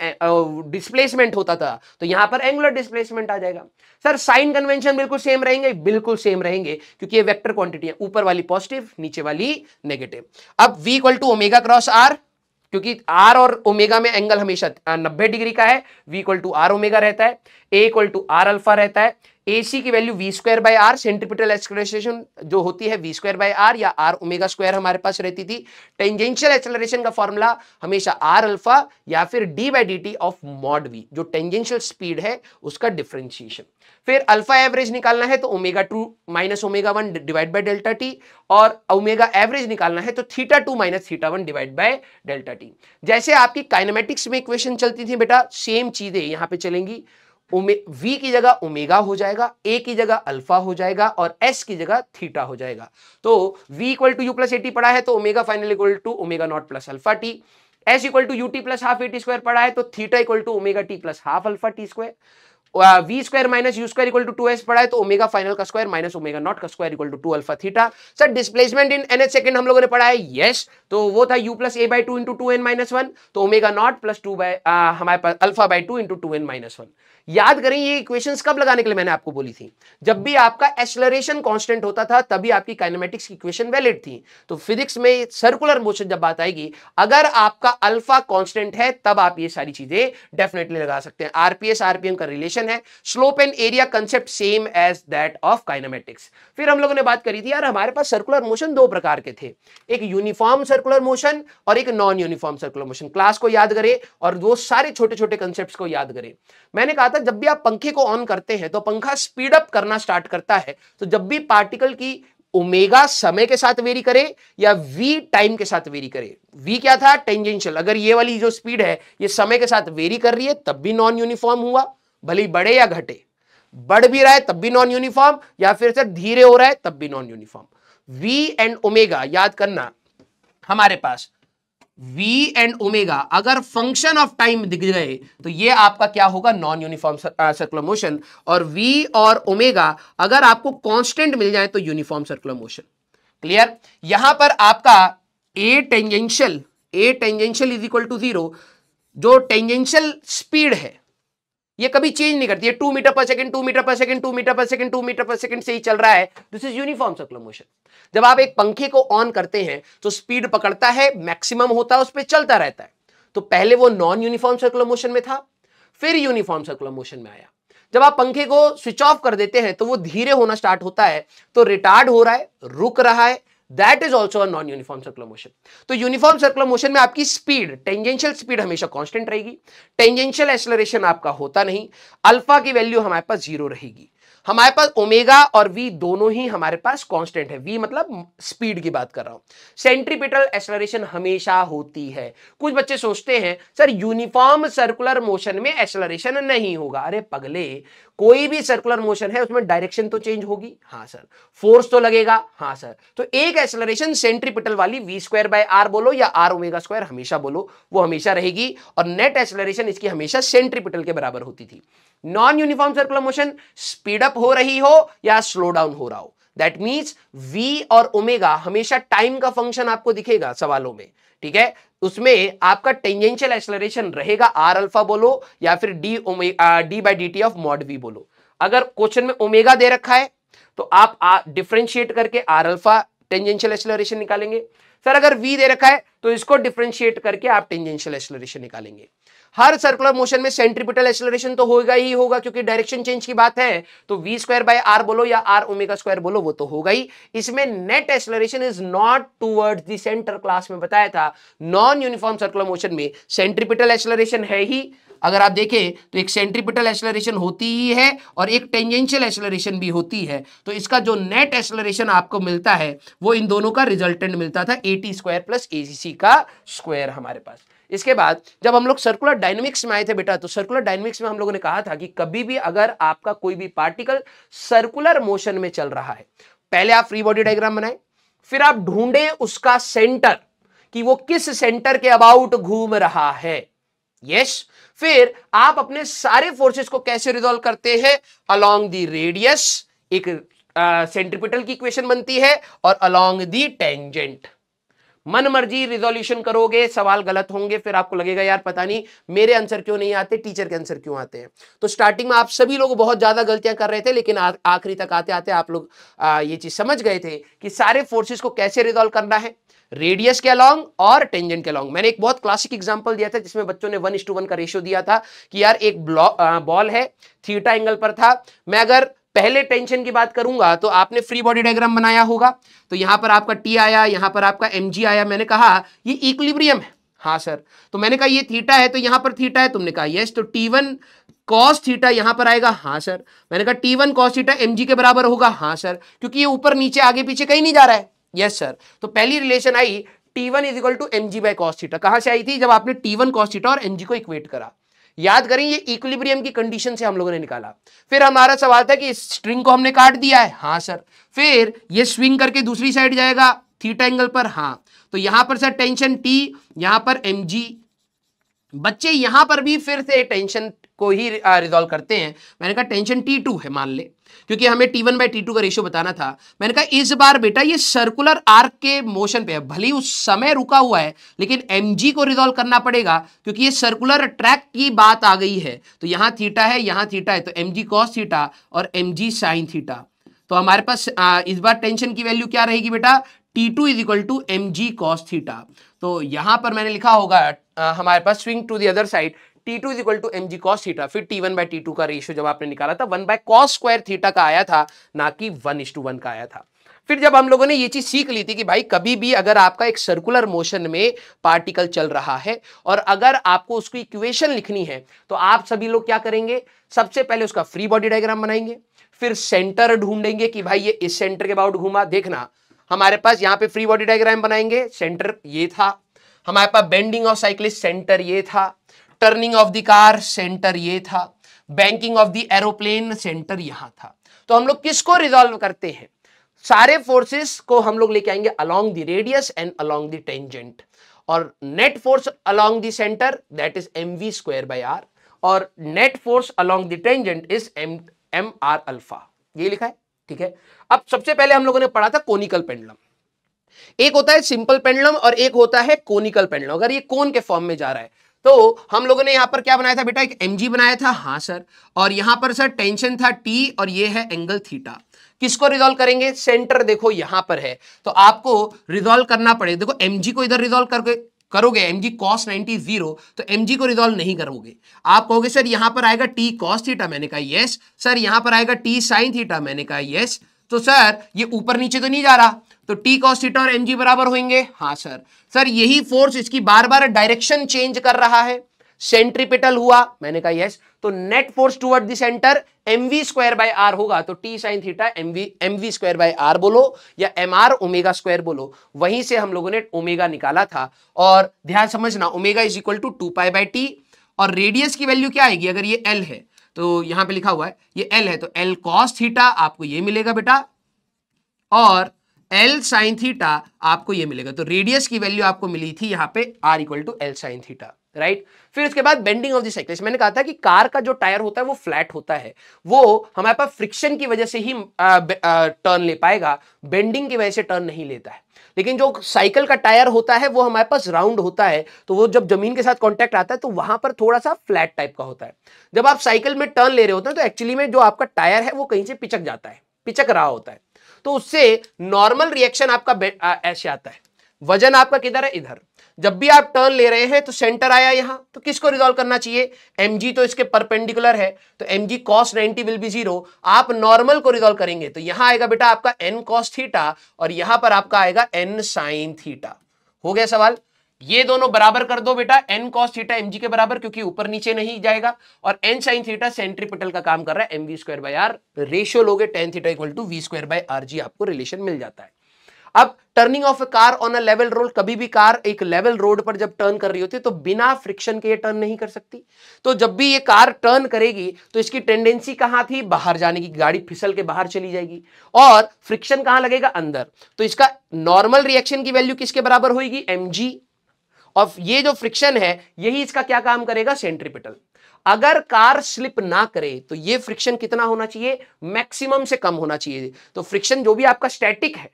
डिस्प्लेसमेंट होता था तो यहां पर एंगुलर डिस्प्लेसमेंट आ जाएगा। सर साइन कन्वेंशन बिल्कुल सेम रहेंगे, बिल्कुल सेम रहेंगे क्योंकि ये वेक्टर क्वांटिटी है, ऊपर वाली पॉजिटिव नीचे वाली नेगेटिव। अब v equal to omega cross r, क्योंकि r और ओमेगा में एंगल हमेशा 90 डिग्री का है, v equal to r omega रहता है, a equal to r alpha रहता है, AC की value v square by r, centripetal acceleration जो होती है v स्क्वायर बाय r या r ओमेगा स्क्वायर हमारे पास रहती थी। टेंजेंशियल एक्सेलरेशन का फॉर्मूला हमेशा r अल्फा या फिर d by dt of mod v, जो टेंजेंशियल स्पीड है उसका डिफरेंशिएशन। फिर अल्फा एवरेज निकालना है तो omega 2 minus omega 1 divide by delta T, और ओमेगा एवरेज निकालना है तो theta 2 minus theta 1 divide by delta T. जैसे आपकी काइनेमेटिक्स में इक्वेशन चलती थी बेटा, सेम चीजें यहां पे चलेंगी। v की जगह ओमेगा हो जाएगा, a की जगह अल्फा हो जाएगा और s की जगह थीटा हो जाएगा। तो v equal to u plus a t पढ़ा है तो omega final equal to omega not plus alpha t, s equal to u t plus half a t square पढ़ा है तो theta equal to omega t plus half alpha t square. V square minus u square equal to 2s पढ़ा है तो omega final का square minus omega not का square equal to 2 alpha theta. Sir displacement in nth second हम लोगों ने पढ़ा है, यस। तो वो था u plus a by 2 into 2n minus 1, तो ओमेगा नॉट प्लस 2 बाय हमारे पास alpha by 2 into 2n minus 1। याद करें ये इक्वेशंस कब लगाने के लिए मैंने आपको बोली थी, जब भी आपका एक्सेलरेशन कांस्टेंट होता था तभी आपकी काइनेमेटिक्स की इक्वेशन वैलिड थी। तो फिजिक्स में सर्कुलर मोशन जब बात आएगी, अगर आपका अल्फा कांस्टेंट है तब आप ये सारी चीजें डेफिनेटली लगा सकते हैं। आरपीएस आरपीएम का रिलेशन है, slope and area concept same as that of kinematics. फिर हम लोगों ने बात करी थी यार हमारे पास सर्कुलर मोशन दो प्रकार के थे, एक यूनिफॉर्म सर्कुलर मोशन और एक non uniform circular motion. Class को याद करें और वो सारे छोटे छोटे कंसेप्ट्स को याद करें। मैंने कहा था जब भी आप पंखे को ऑन करते हैं तो पंखा स्पीड अप करना स्टार्ट करता है, तो जब भी पार्टिकल की ओमेगा समय के साथ वेरी करे या v टाइम के साथ वेरी करे, v क्या था टेंजेंशियल, अगर ये वाली जो स्पीड है ये समय के साथ वेरी कर रही है तब भी नॉन यूनिफॉर्म हुआ, भले ही बढ़े या घटे, बढ़ भी रहा है तब भी नॉन यूनिफॉर्म, या फिर से धीरे हो रहा है तब भी non uniform. v and omega याद करना, हमारे पास v एंड ओमेगा अगर फंक्शन ऑफ टाइम दिख गए तो ये आपका क्या होगा, नॉन यूनिफॉर्म सर्कुलर मोशन, और v और ओमेगा अगर आपको कांस्टेंट मिल जाए तो यूनिफॉर्म सर्कुलर मोशन। क्लियर। यहां पर आपका a tangential is equal to 0, जो टेंजेंशियल स्पीड है ये कभी चेंज नहीं करती है, 2 मीटर पर सेकंड 2 मीटर पर सेकंड 2 मीटर पर सेकंड 2 मीटर पर सेकंड से ही चल रहा है, this is uniform circular motion. जब आप एक पंखे को ऑन करते हैं तो स्पीड पकड़ता है, मैक्सिमम होता है, उस पर चलता रहता है। तो पहले वो नॉन यूनिफॉर्म सर्कुलर मोशन में था, फिर यूनिफॉर्म सर्कुलर मोशन में आया। जब आप पंखे को स्विच ऑफ कर देते हैं तो वो धीरे होना स्टार्ट होता है, तो रिटार्ड हो रहा है, रुक रहा है, that is also a non uniform circular motion. तो यूनिफॉर्म सर्कुलर मोशन में आपकी स्पीड, टेंजेंशियल स्पीड हमेशा कांस्टेंट रहेगी, टेंजेंशियल एक्सेलरेशन आपका होता नहीं, अल्फा की वैल्यू हमारे पास 0 रहेगी। हमारे पास ओमेगा और v दोनों ही हमारे पास कांस्टेंट है, v मतलब स्पीड की बात कर रहा हूं। सेंट्रीपिटल एक्सेलरेशन हमेशा होती है। कुछ बच्चे सोचते हैं सर यूनिफॉर्म सर्कुलर मोशन में एक्सेलरेशन नहीं होगा, अरे पगले, कोई भी सर्कुलर मोशन है उसमें डायरेक्शन तो चेंज होगी, हाँ सर, फोर्स तो लगेगा, हाँ सर। तो एक एक्सेलरेशन सेंट्रीपिटल वाली v स्क्वायर बाय r बोलो या r ओमेगा स्क्वायर हमेशा बोलो, वो हमेशा रहेगी, और नेट एक्सेलरेशन इसकी हमेशा सेंट्रीपिटल के बराबर होती थी। Non uniform circular motion speed up हो रही हो या स्लो डाउन हो रहा हो, दैट मींस v और ओमेगा हमेशा टाइम का फंक्शन आपको दिखेगा सवालों में, ठीक है। उसमें आपका टेंजेंशियल एक्सेलरेशन रहेगा, r अल्फा बोलो या फिर d by dt of mod v बोलो। अगर क्वेश्चन में ओमेगा दे रखा है तो आप डिफरेंशिएट करके r अल्फा टेंजेंशियल एक्सेलरेशन निकालेंगे। सर अगर v दे रखा है तो इसको डिफरेंशिएट करके आप टेंजेंशियल एक्सेलरेशन निकालेंगे। हर सर्कुलर मोशन में सेंट्रीपिटल एक्सेलरेशन तो होगा ही होगा, क्योंकि डायरेक्शन चेंज की बात है, तो v स्क्वायर बाय r बोलो या r ओमेगा स्क्वायर बोलो, वो तो होगा ही। इसमें net acceleration is not towards the centre, class में बताया था। नॉन यूनिफॉर्म सर्कुलर मोशन में सेंट्रीपिटल एक्सेलरेशन है ही, अगर आप देखें तो एक सेंट्रीपिटल एक्सेलरेशन होती ही है और एक टेंजेंशियल एक्सेलरेशन भी होती है। तो इसका जो नेट एक्सेलरेशन आपको मिलता है वो इन दोनों का रिजल्टेंट मिलता था at स्क्वायर प्लस acc का स्क्वायर हमारे पास। इसके बाद जब हम लोग सर्कुलर डायनेमिक्स में आए थे बेटा, तो सर्कुलर डायनेमिक्स में हम लोगों ने कहा था कि कभी भी अगर आपका कोई भी पार्टिकल सर्कुलर मोशन में चल रहा है, पहले आप फ्री बॉडी डायग्राम बनाएं, फिर आप ढूंढें उसका सेंटर कि वो किस सेंटर के अबाउट घूम रहा है। यस, फिर आप अपने सारे फोर्सेस को कैसे रिजॉल्व करते हैं, अलोंग द रेडियस, एक सेंट्रीपिटल की इक्वेशन बनती है, और अलोंग द टेंजेंट। मन मर्जी रिजोल्यूशन करोगे, सवाल गलत होंगे, फिर आपको लगेगा यार पता नहीं मेरे आंसर क्यों नहीं आते, टीचर के आंसर क्यों आते हैं। तो स्टार्टिंग में आप सभी लोग बहुत ज्यादा गलतियां कर रहे थे, लेकिन आखिरी तक आते आते आप लोग ये चीज समझ गए थे कि सारे फोर्सेस को कैसे रिजॉल्व करना है, रेडियस के अलोंग और टेंजेंट के अलोंग। मैंने एक बहुत क्लासिक एग्जांपल दिया था जिसमें बच्चों ने 1:1 का रेशियो दिया था कि यार एक बॉल है, थीटा एंगल पर था, मैं अगर पहले टेंशन की बात करूंगा तो आपने फ्री बॉडी डायग्राम बनाया होगा, तो यहां पर आपका टी आया, यहां पर आपका mg आया, मैंने कहा ये इक्विलिब्रियम है। हाँ सर, तो मैंने कहा ये थीटा है, तो यहां पर थीटा है, तुमने कहा यस, तो t1 cos थीटा यहां पर आएगा। हाँ सर, मैंने कहा t1 cos थीटा mg के बराबर होगा। हाँ सर, क्योंकि ये ऊपर नीचे आगे पीछे कहीं नहीं जा रहा है। यस सर, तो पहली रिलेशन आई t1 is equal to mg by cos theta. कहां से आई थी, जब आपने t1 cos थीटा और mg को इक्वेट करा। याद करें, ये इक्विलिब्रियम की कंडीशन से हम लोगों ने निकाला। फिर हमारा सवाल था कि इस स्ट्रिंग को हमने काट दिया है। हाँ सर, फिर ये स्विंग करके दूसरी साइड जाएगा थीटा एंगल पर। हाँ, तो यहां पर सर टेंशन T, यहां पर mg। बच्चे यहां पर भी फिर से टेंशन को ही रिजॉल्व करते हैं। मैंने कहा टेंशन T2 है मान ले, क्योंकि हमें T1 बाय T2 का रेशियो बताना था। मैंने कहा इस बार बेटा ये सर्कुलर आर्क के मोशन पे है, भले ही उस समय रुका हुआ है, लेकिन mg को रिजॉल्व करना पड़ेगा, क्योंकि ये सर्कुलर ट्रैक की बात आ गई है। तो यहां थीटा है, यहां थीटा है, तो mg cos थीटा और mg sin थीटा। तो हमारे पास इस बार टेंशन की वैल्यू क्या रहेगी बेटा, T2 is equal to mg cos theta. तो यहां पर मैंने लिखा होगा हमारे पास swing to the other side, T2 is equal to mg cos theta. फिर T1 बाय T2 का रेशियो जब आपने निकाला था 1 बाय cos स्क्वायर थीटा का आया था, ना कि 1:1 का आया था। फिर जब हम लोगों ने ये चीज सीख ली थी कि भाई कभी भी अगर आपका एक सर्कुलर मोशन में पार्टिकल चल रहा है और अगर आपको उसकी इक्वेशन लिखनी है, तो आप सभी लोग क्या करेंगे, सबसे पहले उसका फ्री बॉडी डायग्राम बनाएंगे, फिर सेंटर ढूंढेंगे कि भाई ये इस सेंटर के अबाउट घूमा। देखना हमारे पास यहाँ पे फ्री बॉडी डायग्राम बनाएंगे, सेंटर ये था, हमारे पास बेंडिंग ऑफ साइक्लिस्ट सेंटर ये था, turning of the car centre ये था, banking of the aeroplane centre यहां था। तो हम लोग किसको रिजॉल्व करते हैं, सारे फोर्सेस को हम लोग लेके आएंगे along the radius and along the tangent, और net force along the centre that is mv square by r, और net force along the tangent is mr alpha. ये लिखा है, ठीक है। अब सबसे पहले हम लोगों ने पढ़ा था कोनिकल पेंडुलम। एक होता है सिंपल पेंडुलम और एक होता है कोनिकल पेंडुलम। अगर ये कोन के फॉर्म में जा रहा है तो हम लोगों ने यहां पर क्या बनाया था बेटा, एक mg बनाया था। हाँ सर, और यहां पर सर टेंशन था T और ये है एंगल थीटा। किसको रिजॉल्व करेंगे, सेंटर देखो यहां पर है, तो आपको रिजॉल्व करना पड़ेगा। देखो mg को इधर रिजॉल्व करके करोगे mg cos 90 0, तो mg को रिजॉल्व नहीं करोगे। आप कहोगे सर यहां पर आएगा T cos थीटा, मैंने कहा यस। सर यहां पर आएगा T sin थीटा, मैंने कहा यस। तो सर ये ऊपर नीचे तो नहीं जा रहा, तो T cos थीटा और mg बराबर होंगे। हाँ सर, सर यही फोर्स इसकी बार बार डायरेक्शन चेंज कर रहा है, सेंट्रीपिटल हुआ, मैंने कहा यस। तो net force toward the centre mv square by r होगा, तो T sin theta mv square by r बोलो या mr ओमेगा स्क्वायर बोलो, वहीं से हम लोगों ने ओमेगा निकाला था। और ध्यान समझना, omega is equal to 2 pi by t, और रेडियस की वैल्यू क्या आएगी, अगर ये l है तो यहां पे लिखा हुआ है ये l है, तो l cos थीटा आपको ये मिलेगा बेटा, और L sin थीटा आपको ये मिलेगा। तो रेडियस की वैल्यू आपको मिली थी यहाँ पे R equal to L sin theta, right. फिर उसके बाद बेंडिंग ऑफ द साइक्लिस्ट। मैंने कहा था कि कार का जो टायर होता है वो फ्लैट होता है, वो हमारे पास फ्रिक्शन की वजह से ही टर्न ले पाएगा, बेंडिंग की वजह से टर्न नहीं लेता है। लेकिन जो साइकिल का टायर होता है वो हमारे पास राउंड होता है, तो वो जब जमीन के साथ कांटेक्ट आता है तो वहां पर थोड़ा सा फ्लैट टाइप का होता है। जब आप साइकिल में टर्न ले रहे होते हैं तो एक्चुअली में जो आपका टायर है वो कहीं से पिचक जाता है, पिचक रहा होता है। तो उससे नॉर्मल रिएक्शन आपका ऐसे आता है, वजन आपका किधर है, इधर। जब भी आप टर्न ले रहे हैं तो सेंटर आया यहां, तो किसको रिजॉल्व करना चाहिए, mg तो इसके परपेंडिकुलर है, तो mg cos 90 विल बी 0। आप नॉर्मल को रिजॉल्व करेंगे तो यहां आएगा बेटा आपका n cos थीटा और यहां पर आपका आएगा n sin थीटा। हो गया सवाल। ये दोनों बराबर कर दो बेटा, n cos थीटा mg के बराबर, क्योंकि ऊपर नीचे नहीं जाएगा, और n sin थीटा सेंट्रीपिटल का काम कर रहा है, mv square by r। Ratio लोगे tan theta equal to v square by rg, आपको रिलेशन मिल जाता है। अब turning off a car on a level road, कभी भी कार एक लेवल रोड पर जब टर्न कर रही होती है तो बिना फ्रिक्शन के ये टर्न नहीं कर सकती। तो जब भी ये कार टर्न करेगी तो इसकी टेंडेंसी कहां थी, बाहर जाने की, गाड़ी फिसल के बाहर चली जाएगी, और फ्रिक्शन कहां लगेगा, अंदर। तो इसका नॉर्मल रिएक्शन की वैल्यू किसके बराबर होगी, mg, और ये जो फ्रिक्शन है यही इसका क्या काम करेगा, सेंट्रीपिटल। अगर कार स्लिप ना करे तो ये फ्रिक्शन कितना होना चाहिए, मैक्सिमम से कम होना चाहिए। तो फ्रिक्शन जो भी आपका स्टैटिक है,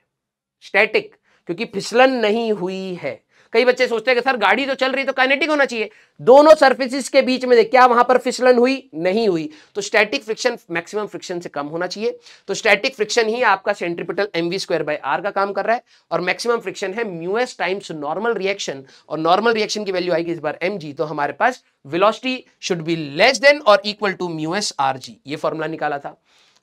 स्टैटिक क्योंकि फिसलन नहीं हुई है। कई बच्चे सोचते हैं कि सर गाड़ी तो चल रही तो काइनेटिक होना चाहिए, दोनों सरफेसिस के बीच में देख क्या वहां पर फिसलन हुई, नहीं हुई। तो स्टैटिक फ्रिक्शन मैक्सिमम फ्रिक्शन से कम होना चाहिए। तो स्टैटिक फ्रिक्शन ही आपका centripetal mv square by r का काम कर रहा है, और मैक्सिमम फ्रिक्शन है μs टाइम्स नॉर्मल रिएक्शन, और नॉर्मल रिएक्शन की वैल्यू आएगी इस बार mg। तो हमारे पास velocity should be less than और इक्वल टू μs rg, ये फॉर्मूला निकाला था।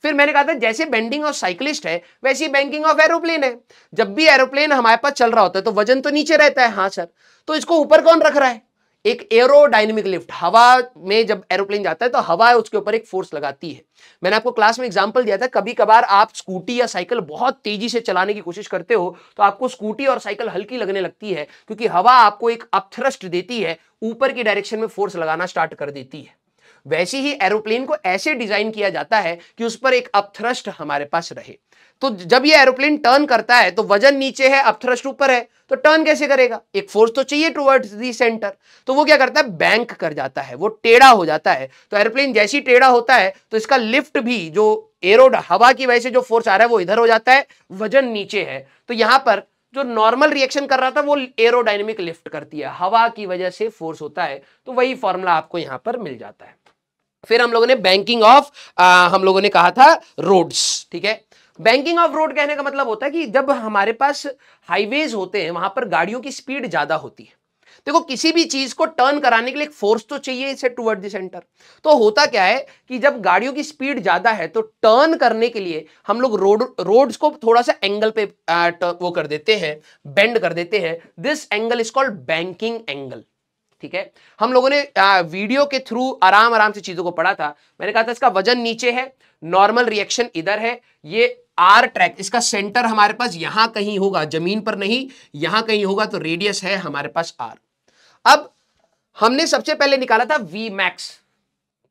फिर मैंने कहा था जैसे बेंडिंग ऑफ साइकिलिस्ट है वैसी बेंडिंग ऑफ एरोप्लेन है। जब भी एरोप्लेन हमारे पास चल रहा होता है तो वजन तो नीचे रहता है, हाँ सर, तो इसको ऊपर कौन रख रहा है, एक एरोडायनेमिक लिफ्ट। हवा में जब एरोप्लेन जाता है तो हवा उसके ऊपर एक फोर्स लगाती है। मैंने आपको क्लास में एग्जांपल दिया था, कभी कभार आप स्कूटी या साइकिल बहुत तेजी से चलाने की कोशिश करते हो तो आपको स्कूटी और साइकिल हल्की लगने लगती है, क्योंकि हवा आपको एक अपथ्रस्ट देती है, ऊपर की डायरेक्शन में फोर्स लगाना स्टार्ट कर देती है। वैसे ही एरोप्लेन को ऐसे डिजाइन किया जाता है कि उस पर एक अपथ्रस्ट हमारे पास रहे। तो जब ये एरोप्लेन टर्न करता है तो वजन नीचे है, अपथ्रस्ट ऊपर है, तो टर्न कैसे करेगा, एक फोर्स तो चाहिए टुवर्ड्स दी सेंटर। तो वो क्या करता है, बैंक कर जाता है, वो टेढ़ा हो जाता है। तो एरोप्लेन जैसी टेढ़ा होता है तो इसका लिफ्ट भी, जो एरो हवा की वजह से जो फोर्स आ रहा है वो इधर हो जाता है, वजन नीचे है। तो यहां पर जो नॉर्मल रिएक्शन कर रहा था वो एरोडायनेमिक लिफ्ट करती है, हवा की वजह से फोर्स होता है। तो वही फॉर्मूला आपको यहां पर मिल जाता है। फिर हम लोगों ने बैंकिंग ऑफ हम लोगों ने कहा था रोड्स, ठीक है। बैंकिंग ऑफ रोड कहने का मतलब होता है कि जब हमारे पास हाईवेज होते हैं वहां पर गाड़ियों की स्पीड ज्यादा होती है। देखो किसी भी चीज को टर्न कराने के लिए एक फोर्स तो चाहिए इसे टुवर्ड द सेंटर। तो होता क्या है कि जब गाड़ियों की स्पीड ज्यादा है तो टर्न करने के लिए हम लोग रोड्स को थोड़ा सा एंगल पे वो कर देते हैं, बेंड कर देते हैं। This angle is called banking angle, ठीक है। हम लोगों ने वीडियो के थ्रू आराम आराम से चीजों को पढ़ा था। मैंने कहा था इसका वजन नीचे है, नॉर्मल रिएक्शन इधर है, ये आर ट्रैक, इसका सेंटर हमारे पास यहां कहीं होगा, जमीन पर नहीं, यहां कहीं होगा, तो रेडियस है हमारे पास आर। अब हमने सबसे पहले निकाला था वी मैक्स,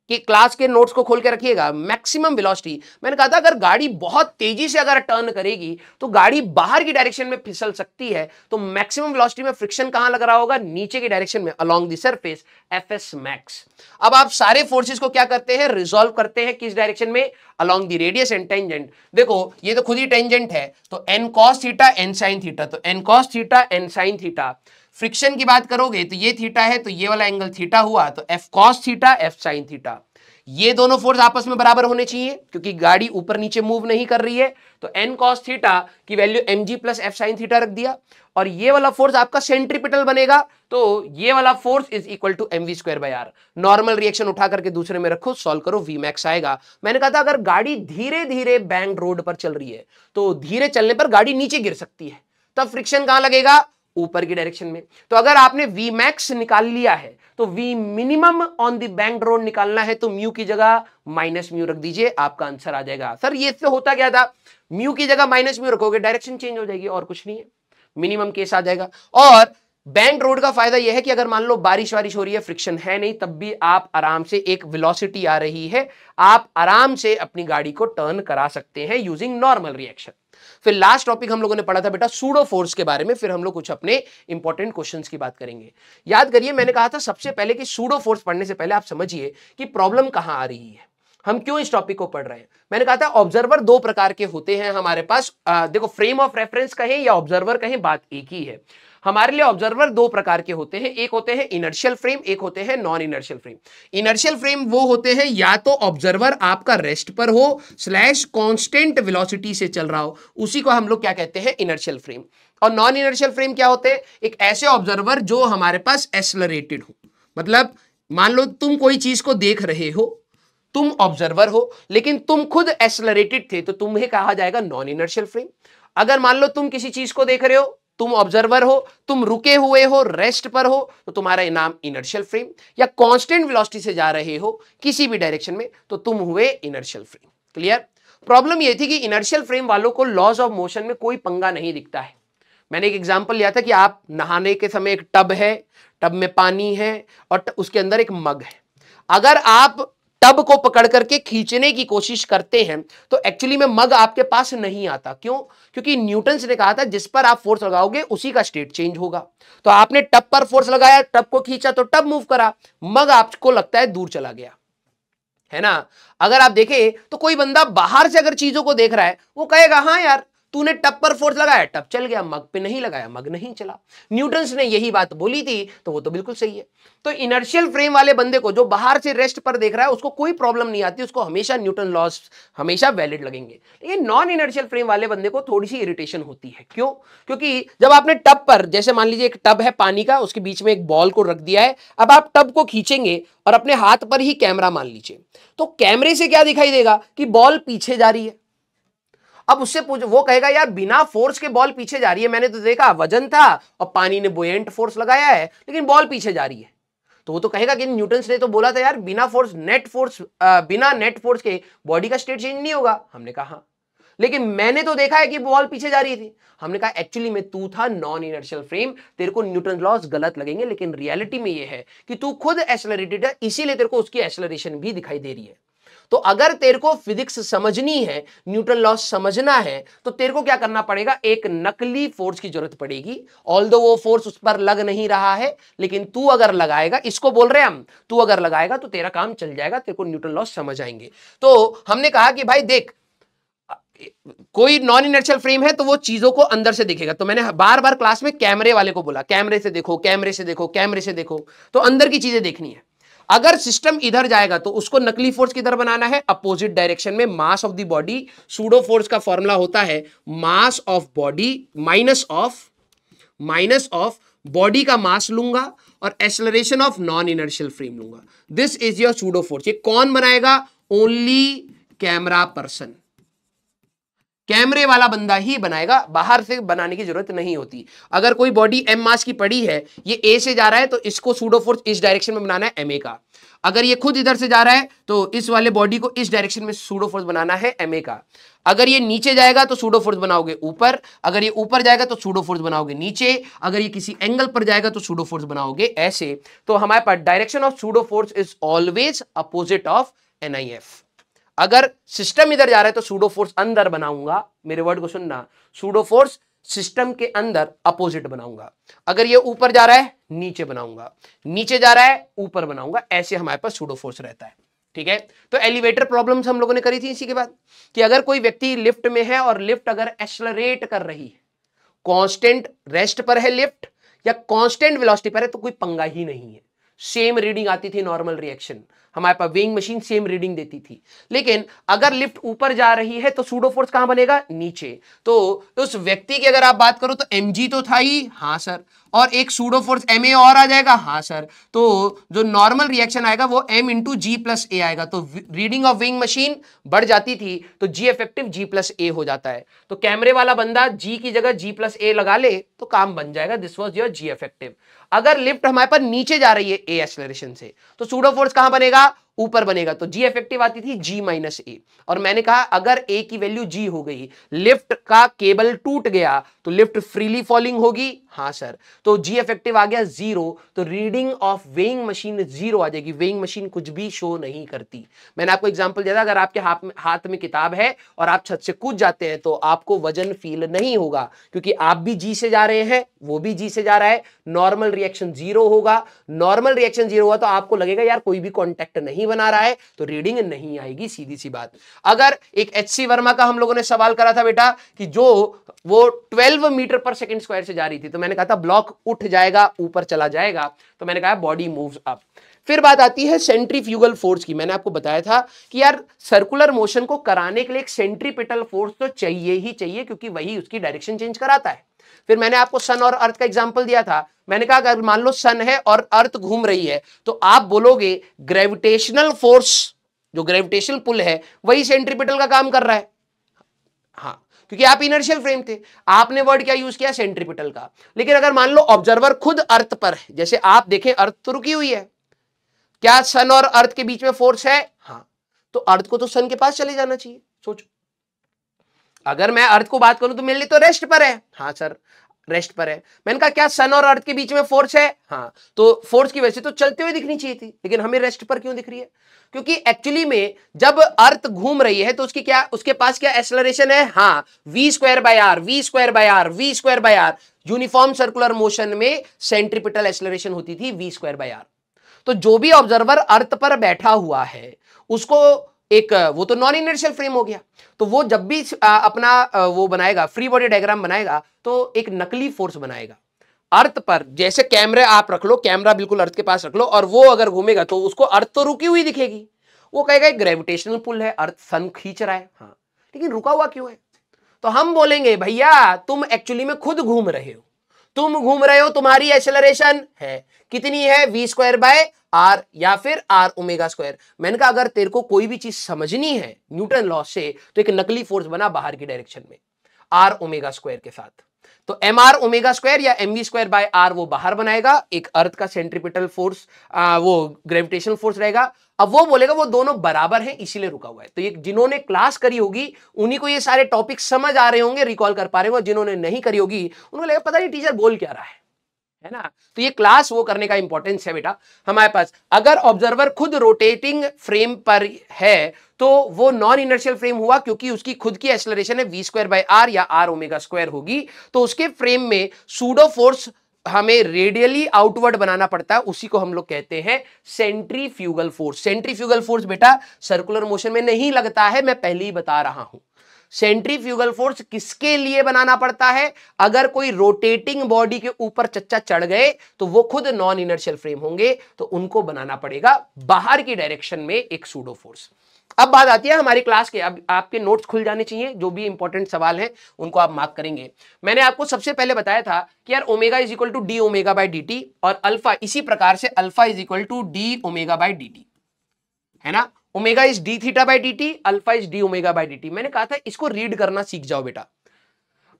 कि क्लास के नोट्स को खोल के रखिएगा। मैक्सिमम वेलोसिटी, मैंने कहा था अगर गाड़ी बहुत तेजी से अगर टर्न करेगी तो गाड़ी बाहर की डायरेक्शन में फिसल सकती है। तो मैक्सिमम वेलोसिटी में फ्रिक्शन कहां लग रहा होगा, नीचे की डायरेक्शन में, along the surface, FS max. अब आप सारे फोर्सेस को क्या करते हैं, रिजॉल्व करते हैं किस डायरेक्शन में, along the radius and tangent. देखो ये तो खुद ही टेंजेंट है, तो N cos theta N sine theta, तो N cos theta N sine theta. Friction की बात करोगे तो ये थीटा है, तो ये वाला एंगल थीटा हुआ, तो F cos theta F sine theta. ये दोनों फोर्स आपस में बराबर होने चाहिए क्योंकि गाड़ी ऊपर नीचे मूव नहीं कर रही है। तो एन कॉस थीटा की value mg plus F sine theta रख दिया, और ये वाला फोर्स आपका सेंट्रीपिटल बनेगा, तो ये वाला force is equal to mv square by r। Normal reaction उठा करके दूसरे में रखो, सॉल्व करो, v मैक्स आएगा। मैंने कहा था अगर गाड़ी धीरे धीरे बैंक रोड पर चल रही है तो धीरे चलने पर गाड़ी नीचे गिर सकती है, तब फ्रिक्शन कहां लगेगा, ऊपर की डायरेक्शन में। तो अगर आपने v मैक्स निकाल लिया है तो v minimum on the bank road निकालना है, तो म्यू की जगह माइनस म्यू रख दीजिए, आपका आंसर आ जाएगा। सर ये इससे होता क्या था, म्यू की जगह माइनस म्यू रखोगे डायरेक्शन चेंज हो जाएगी, और कुछ नहीं है, मिनिमम केस आ जाएगा। और बैंक रोड का फायदा यह है कि अगर मान लो बारिश वारिश हो रही है, फ्रिक्शन है नहीं, तब भी आप आराम से, एक वेलोसिटी आ रही है, आप आराम से अपनी गाड़ी को टर्न करा सकते हैं यूजिंग नॉर्मल रिएक्शन। फिर लास्ट टॉपिक हम लोगों ने पढ़ा था बेटा सूडो फोर्स के बारे में। फिर हम लोग कुछ अपने इंपॉर्टेंट क्वेश्चंस की बात करेंगे। याद करिए मैंने कहा था सबसे पहले कि सूडो फोर्स पढ़ने से पहले आप समझिए कि प्रॉब्लम कहां आ रही है। हम क्यों इस टॉपिक को पढ़ रहे हैं? मैंने कहा था ऑब्जर्वर दो प्रकार के होते हैं हमारे पास। देखो, फ्रेम ऑफ रेफरेंस कहें या ऑब्जर्वर कहें, बात एक ही है। हमारे लिए ऑब्जर्वर दो प्रकार के होते हैं, एक होते हैं इनर्शियल फ्रेम, एक होते हैं non inertial frame. Inertial frame वो होते हैं या तो ऑब्जर्वर आपका रेस्ट पर हो स्लैश कांस्टेंट वेलोसिटी से चल रहा हो, उसी को हम लोग क्या कहते हैं, इनर्शियल फ्रेम। और नॉन इनर्शियल फ्रेम क्या होते हैं? एक ऐसे ऑब्जर्वर जो हमारे पास एक्सेलरेटेड हो। मतलब मान लो तुम कोई चीज को देख रहे हो, तुम ऑब्जर्वर हो, लेकिन तुम खुद एक्सेलरेटेड थे, तो तुम्हें कहा जाएगा नॉन इनर्शियल फ्रेम। अगर मान लो तुम किसी चीज को देख रहे हो, तुम ऑब्जर्वर हो, तुम रुके हुए हो, रेस्ट पर हो, तो तुम्हारा नाम इनर्शियल फ्रेम। या कांस्टेंट वेलोसिटी से जा रहे हो किसी भी डायरेक्शन में, तो तुम हुए इनर्शियल फ्रेम। क्लियर? प्रॉब्लम यह थी कि इनर्शियल फ्रेम वालों को लॉज ऑफ मोशन में कोई पंगा नहीं दिखता है। मैंने एक एग्जांपल लिया था कि आप नहाने के समय एक टब है, टब में पानी है और उसके अंदर एक मग है। अगर आप टब को पकड़ करके खींचने की कोशिश करते हैं तो एक्चुअली में मग आपके पास नहीं आता। क्यों? क्योंकि न्यूटन ने कहा था जिस पर आप फोर्स लगाओगे उसी का स्टेट चेंज होगा। तो आपने टब पर फोर्स लगाया, टब को खींचा तो टब मूव करा, मग आपको लगता है दूर चला गया, है ना? अगर आप देखें तो कोई बंदा बाहर से अगर चीजों को देख रहा है, वो कहेगा हाँ यार तूने टब पर फोर्स लगाया, टब चल गया, मग पे नहीं लगाया, मग नहीं चला। न्यूटन ने यही बात बोली थी, तो वो तो बिल्कुल सही है। तो इनर्शियल फ्रेम वाले बंदे को, जो बाहर से रेस्ट पर देख रहा है, उसको कोई प्रॉब्लम नहीं आती, उसको हमेशा न्यूटन लॉस हमेशा वैलिड लगेंगे। लेकिन नॉन इनर्शियल फ्रेम वाले बंदे को थोड़ी सी इरिटेशन होती है। क्यों? क्योंकि जब आपने टब पर, जैसे मान लीजिए एक टब है पानी का, उसके बीच में एक बॉल को रख दिया है, अब आप टब को खींचेंगे और अपने हाथ पर ही कैमरा मान लीजिए, तो कैमरे से क्या दिखाई देगा कि बॉल पीछे जा रही है। अब उससे पूछो, वो कहेगा यार बिना फोर्स के बॉल पीछे जा रही है, मैंने तो देखा वजन था और पानी ने बुयंट फोर्स लगाया है, लेकिन बॉल पीछे जा रही है। तो वो तो कहेगा कि न्यूटन ने तो बोला था यार बिना फोर्स बिना नेट फोर्स के बॉडी का स्टेट चेंज नहीं होगा। हमने कहा हाँ, लेकिन मैंने तो देखा है कि बॉल पीछे जा रही थी। हमने कहा एक्चुअली में तू था नॉन इनर्शियल फ्रेम, तेरे को न्यूटन लॉस गलत लगेंगे, लेकिन रियलिटी में ये है कि तू खुद एक्सेलरेटेड है, इसीलिए तेरे को उसकी एक्सेलरेशन भी दिखाई दे रही है। तो अगर तेरे को फिजिक्स समझनी है, न्यूटन लॉस समझना है, तो तेरे को क्या करना पड़ेगा, एक नकली फोर्स की जरूरत पड़ेगी। ऑल्दो वो फोर्स उस पर लग नहीं रहा है, लेकिन तू अगर लगाएगा, इसको बोल रहे हैं हम, तू अगर लगाएगा तो तेरा काम चल जाएगा, तेरे को न्यूटन लॉस समझ आएंगे। तो हमने कहा कि भाई देख, कोई नॉन इनर्शियल फ्रेम है तो वो चीजों को अंदर से दिखेगा। तो मैंने बार बार क्लास में कैमरे वाले को बोला, कैमरे से देखो, कैमरे से देखो, कैमरे से देखो, तो अंदर की चीजें देखनी है। अगर सिस्टम इधर जाएगा तो उसको नकली फोर्स किधर बनाना है, अपोजिट डायरेक्शन में। Mass of the body, pseudo force का फॉर्मूला होता है mass of body minus of body का मास लूंगा और acceleration of non inertial frame लूंगा। This is your pseudo force. ये कौन बनाएगा? ओनली कैमरा पर्सन, कैमरे वाला बंदा ही बनाएगा, बाहर से बनाने की जरूरत नहीं होती। अगर कोई बॉडी एम मास की पड़ी है, ये ए से जा रहा है, तो इसको सूडो फोर्स इस डायरेक्शन में बनाना है एम ए का। अगर ये खुद इधर से जा रहा है तो इस वाले बॉडी को इस डायरेक्शन में सूडो फोर्स बनाना है एम ए का। अगर ये नीचे जाएगा तो सूडो फोर्स बनाओगे ऊपर, अगर ये ऊपर जाएगा तो सूडो फोर्स बनाओगे नीचे, अगर ये किसी एंगल पर जाएगा तो सूडो फोर्स बनाओगे ऐसे। तो हमारे पास direction of pseudo force is always opposite of NIF। अगर सिस्टम इधर जा रहा है तो सूडो फोर्स अंदर बनाऊंगा, मेरे वर्ड को सुनना, सूडो फोर्स सिस्टम के अंदर अपोजिट बनाऊंगा। अगर ये ऊपर जा रहा है नीचे बनाऊंगा, नीचे जा रहा है ऊपर बनाऊंगा, ऐसे हमारे पास सूडो फोर्स रहता है। ठीक है? तो एलिवेटर प्रॉब्लम्स हम लोगों ने करी थी इसी के बाद, कि अगर कोई व्यक्ति लिफ्ट में है और लिफ्ट अगर एक्सेलरेट कर रही है, कांस्टेंट रेस्ट पर है लिफ्ट या कांस्टेंट वेलोसिटी पर है, तो कोई पंगा ही नहीं है, सेम रीडिंग आती थी, नॉर्मल रिएक्शन, हमारे पास वेइंग मशीन सेम रीडिंग देती थी। लेकिन अगर लिफ्ट ऊपर जा रही है तो सूडो फोर्स कहां बनेगा? नीचे। तो उस व्यक्ति की अगर आप बात करो तो mg तो था ही, हाँ सर, और एक सूडो फोर्स ma और आ जाएगा, हाँ सर। तो जो नॉर्मल रिएक्शन आएगा वो m इंटू जी प्लस ए आएगा। तो रीडिंग ऑफ वेइंग मशीन बढ़ जाती थी तो जी इफेक्टिव जी प्लस ए हो जाता है। तो कैमरे वाला बंदा जी की जगह जी प्लस ए लगा ले तो काम बन जाएगा। This was your g effective. अगर लिफ्ट हमारे पास नीचे जा रही है ए एक्सेलरेशन से, तो सूडो फोर्स कहां बनेगा? ऊपर बनेगा। तो जी इफेक्टिव आती थी जी माइनस ए, और मैंने कहा अगर ए की वैल्यू जी हो गई, लिफ्ट का केबल टूट गया तो लिफ्ट फ्रीली फॉलिंग होगी, हाँ सर। तो जी इफेक्टिव आ गया 0, तो रीडिंग ऑफ वेइंग मशीन 0 आ जाएगी। वेइंग मशीन कुछ भी शो नहीं करती। मैंने आपको एग्जांपल दिया था, अगर आपके हाथ में किताब है और आप छत से कूद जाते हैं तो आपको वजन फील नहीं होगा, क्योंकि आप भी जी से जा रहे हैं, वो भी जी से जा रहा है। नॉर्मल रिएक्शन 0 होगा। नॉर्मल रिएक्शन 0 हुआ तो आपको लगेगा यार कोई भी कॉन्टैक्ट नहीं नहीं बना रहा है तो रीडिंग नहीं आएगी, सीधी सी बात। अगर एक एचसी वर्मा का हम लोगों ने सवाल करा था बेटा कि जो वो 12 मीटर पर सेकंड स्क्वायर से जा रही थी, तो मैंने कहा था ब्लॉक उठ जाएगा, ऊपर चला जाएगा, तो मैंने कहा बॉडी मूव्स अप। फिर बात आती है सेंट्रीफ्यूगल फोर्स की। मैंने आपको बताया था कि यार सर्कुलर मोशन को कराने के लिए एक सेंट्रीपिटल फोर्स तो चाहिए ही चाहिए, क्योंकि वही उसकी डायरेक्शन चेंज कराता है। फिर मैंने आपको सन और अर्थ का एग्जांपल दिया था। मैंने कहा अगर मान लो सन है और अर्थ घूम रही है तो आप बोलोगे ग्रेविटेशनल फोर्स, जो ग्रेविटेशनल पुल है वही सेंट्रीपिटल का काम कर रहा है। हाँ, क्योंकि आप इनर्शियल फ्रेम थे, आपने वर्ड क्या यूज किया, सेंट्रीपिटल का। लेकिन अगर मान लो ऑब्जर्वर खुद अर्थ पर है, जैसे आप देखें अर्थ तो रुकी हुई है, क्या सन और अर्थ के बीच में फोर्स है? हाँ, तो अर्थ को तो सन के पास चले जाना चाहिए। सोचो, अगर मैं अर्थ को बात करूं तो मेरे लिए तो रेस्ट पर है। हाँ सर, रेस्ट पर है। मैंने कहा क्या सन और अर्थ के बीच में फोर्स है? हाँ, तो फोर्स की वजह से तो चलते हुए दिखनी चाहिए थी, लेकिन हमें रेस्ट पर क्यों दिख रही है? क्योंकि एक्चुअली में जब अर्थ घूम रही है तो उसके पास क्या एक्सेलरेशन है? हाँ, v square by r, v square by r, v square by r. Uniform circular motion में सेंट्रीपिटल एक्सेलरेशन होती थी v स्क्वायर बाय आर। तो जो भी ऑब्जर्वर अर्थ पर बैठा हुआ है उसको एक, वो तो नॉन इनर्शियल फ्रेम हो गया, तो वो जब भी अपना वो बनाएगा, फ्री बॉडी डायग्राम बनाएगा, तो एक नकली फोर्स बनाएगा अर्थ पर। जैसे कैमरे आप रख लो, कैमरा बिल्कुल अर्थ के पास रख लो, और वो अगर घूमेगा तो उसको अर्थ तो रुकी हुई दिखेगी। वो कहेगा एक ग्रेविटेशनल पुल है, अर्थ सन खींच रहा है। हाँ, लेकिन रुका हुआ क्यों है? तो हम बोलेंगे भैया तुम एक्चुअली में खुद घूम रहे हो, तुम घूम रहे हो, तुम्हारी एक्सेलरेशन है कितनी है, v स्क्वायर बाय आर या फिर आर ओमेगा स्क्वायर। मैंने कहा अगर तेरे को कोई भी चीज समझनी है न्यूटन लॉ से तो एक नकली फोर्स बना बाहर की डायरेक्शन में आर ओमेगा स्क्वायर के साथ। तो एम आर ओमेगा स्क्वायर या m v square by r वो बाहर बनाएगा, एक अर्थ का सेंट्रीपिटल फोर्स वो ग्रेविटेशनल फोर्स रहेगा। अब वो बोलेगा वो दोनों बराबर हैं इसीलिए रुका हुआ है। तो ये जिन्होंने क्लास करी होगी उन्हीं को ये सारे टॉपिक समझ आ रहे होंगे, रिकॉल कर पा रहे होंगे, जिन्होंने नहीं करी होगी उनको लगेगा पता नहीं टीचर बोल क्या रहा है ना। तो ये क्लास वो करने का इंपॉर्टेंस है बेटा हमारे पास। अगर ऑब्जर्वर खुद रोटेटिंग फ्रेम पर है तो वो नॉन इनर्शियल फ्रेम हुआ, क्योंकि उसकी खुद की एक्सेलरेशन है v स्क्वायर बाय आर या आर ओमेगा स्क्वायर होगी। तो उसके फ्रेम में सूडो फोर्स हमें रेडियली आउटवर्ड बनाना पड़ता है, उसी को हम लोग कहते हैं सेंट्रीफ्यूगल फोर्स। सेंट्रीफ्यूगल फोर्स बेटा सर्कुलर मोशन में नहीं लगता है, मैं पहले ही बता रहा हूं। सेंट्रीफ्यूगल फोर्स किसके लिए बनाना पड़ता है? अगर कोई रोटेटिंग बॉडी के ऊपर चच्चा चढ़ गए तो वो खुद नॉन इनर्शियल फ्रेम होंगे, तो उनको बनाना पड़ेगा बाहर की डायरेक्शन में एक सूडो फोर्स। अब बात आती है हमारी क्लास के, अब आपके नोट्स खुल जाने चाहिए, जो भी इंपॉर्टेंट सवाल हैं उनको आप मार्क करेंगे। मैंने आपको सबसे पहले बताया था कि यार omega is equal to d omega by D t, और अल्फा इसी प्रकार से alpha is equal to d omega by D t, है ना। Omega is d theta by D t, alpha is d omega by D t. मैंने कहा था इसको रीड करना सीख जाओ बेटा।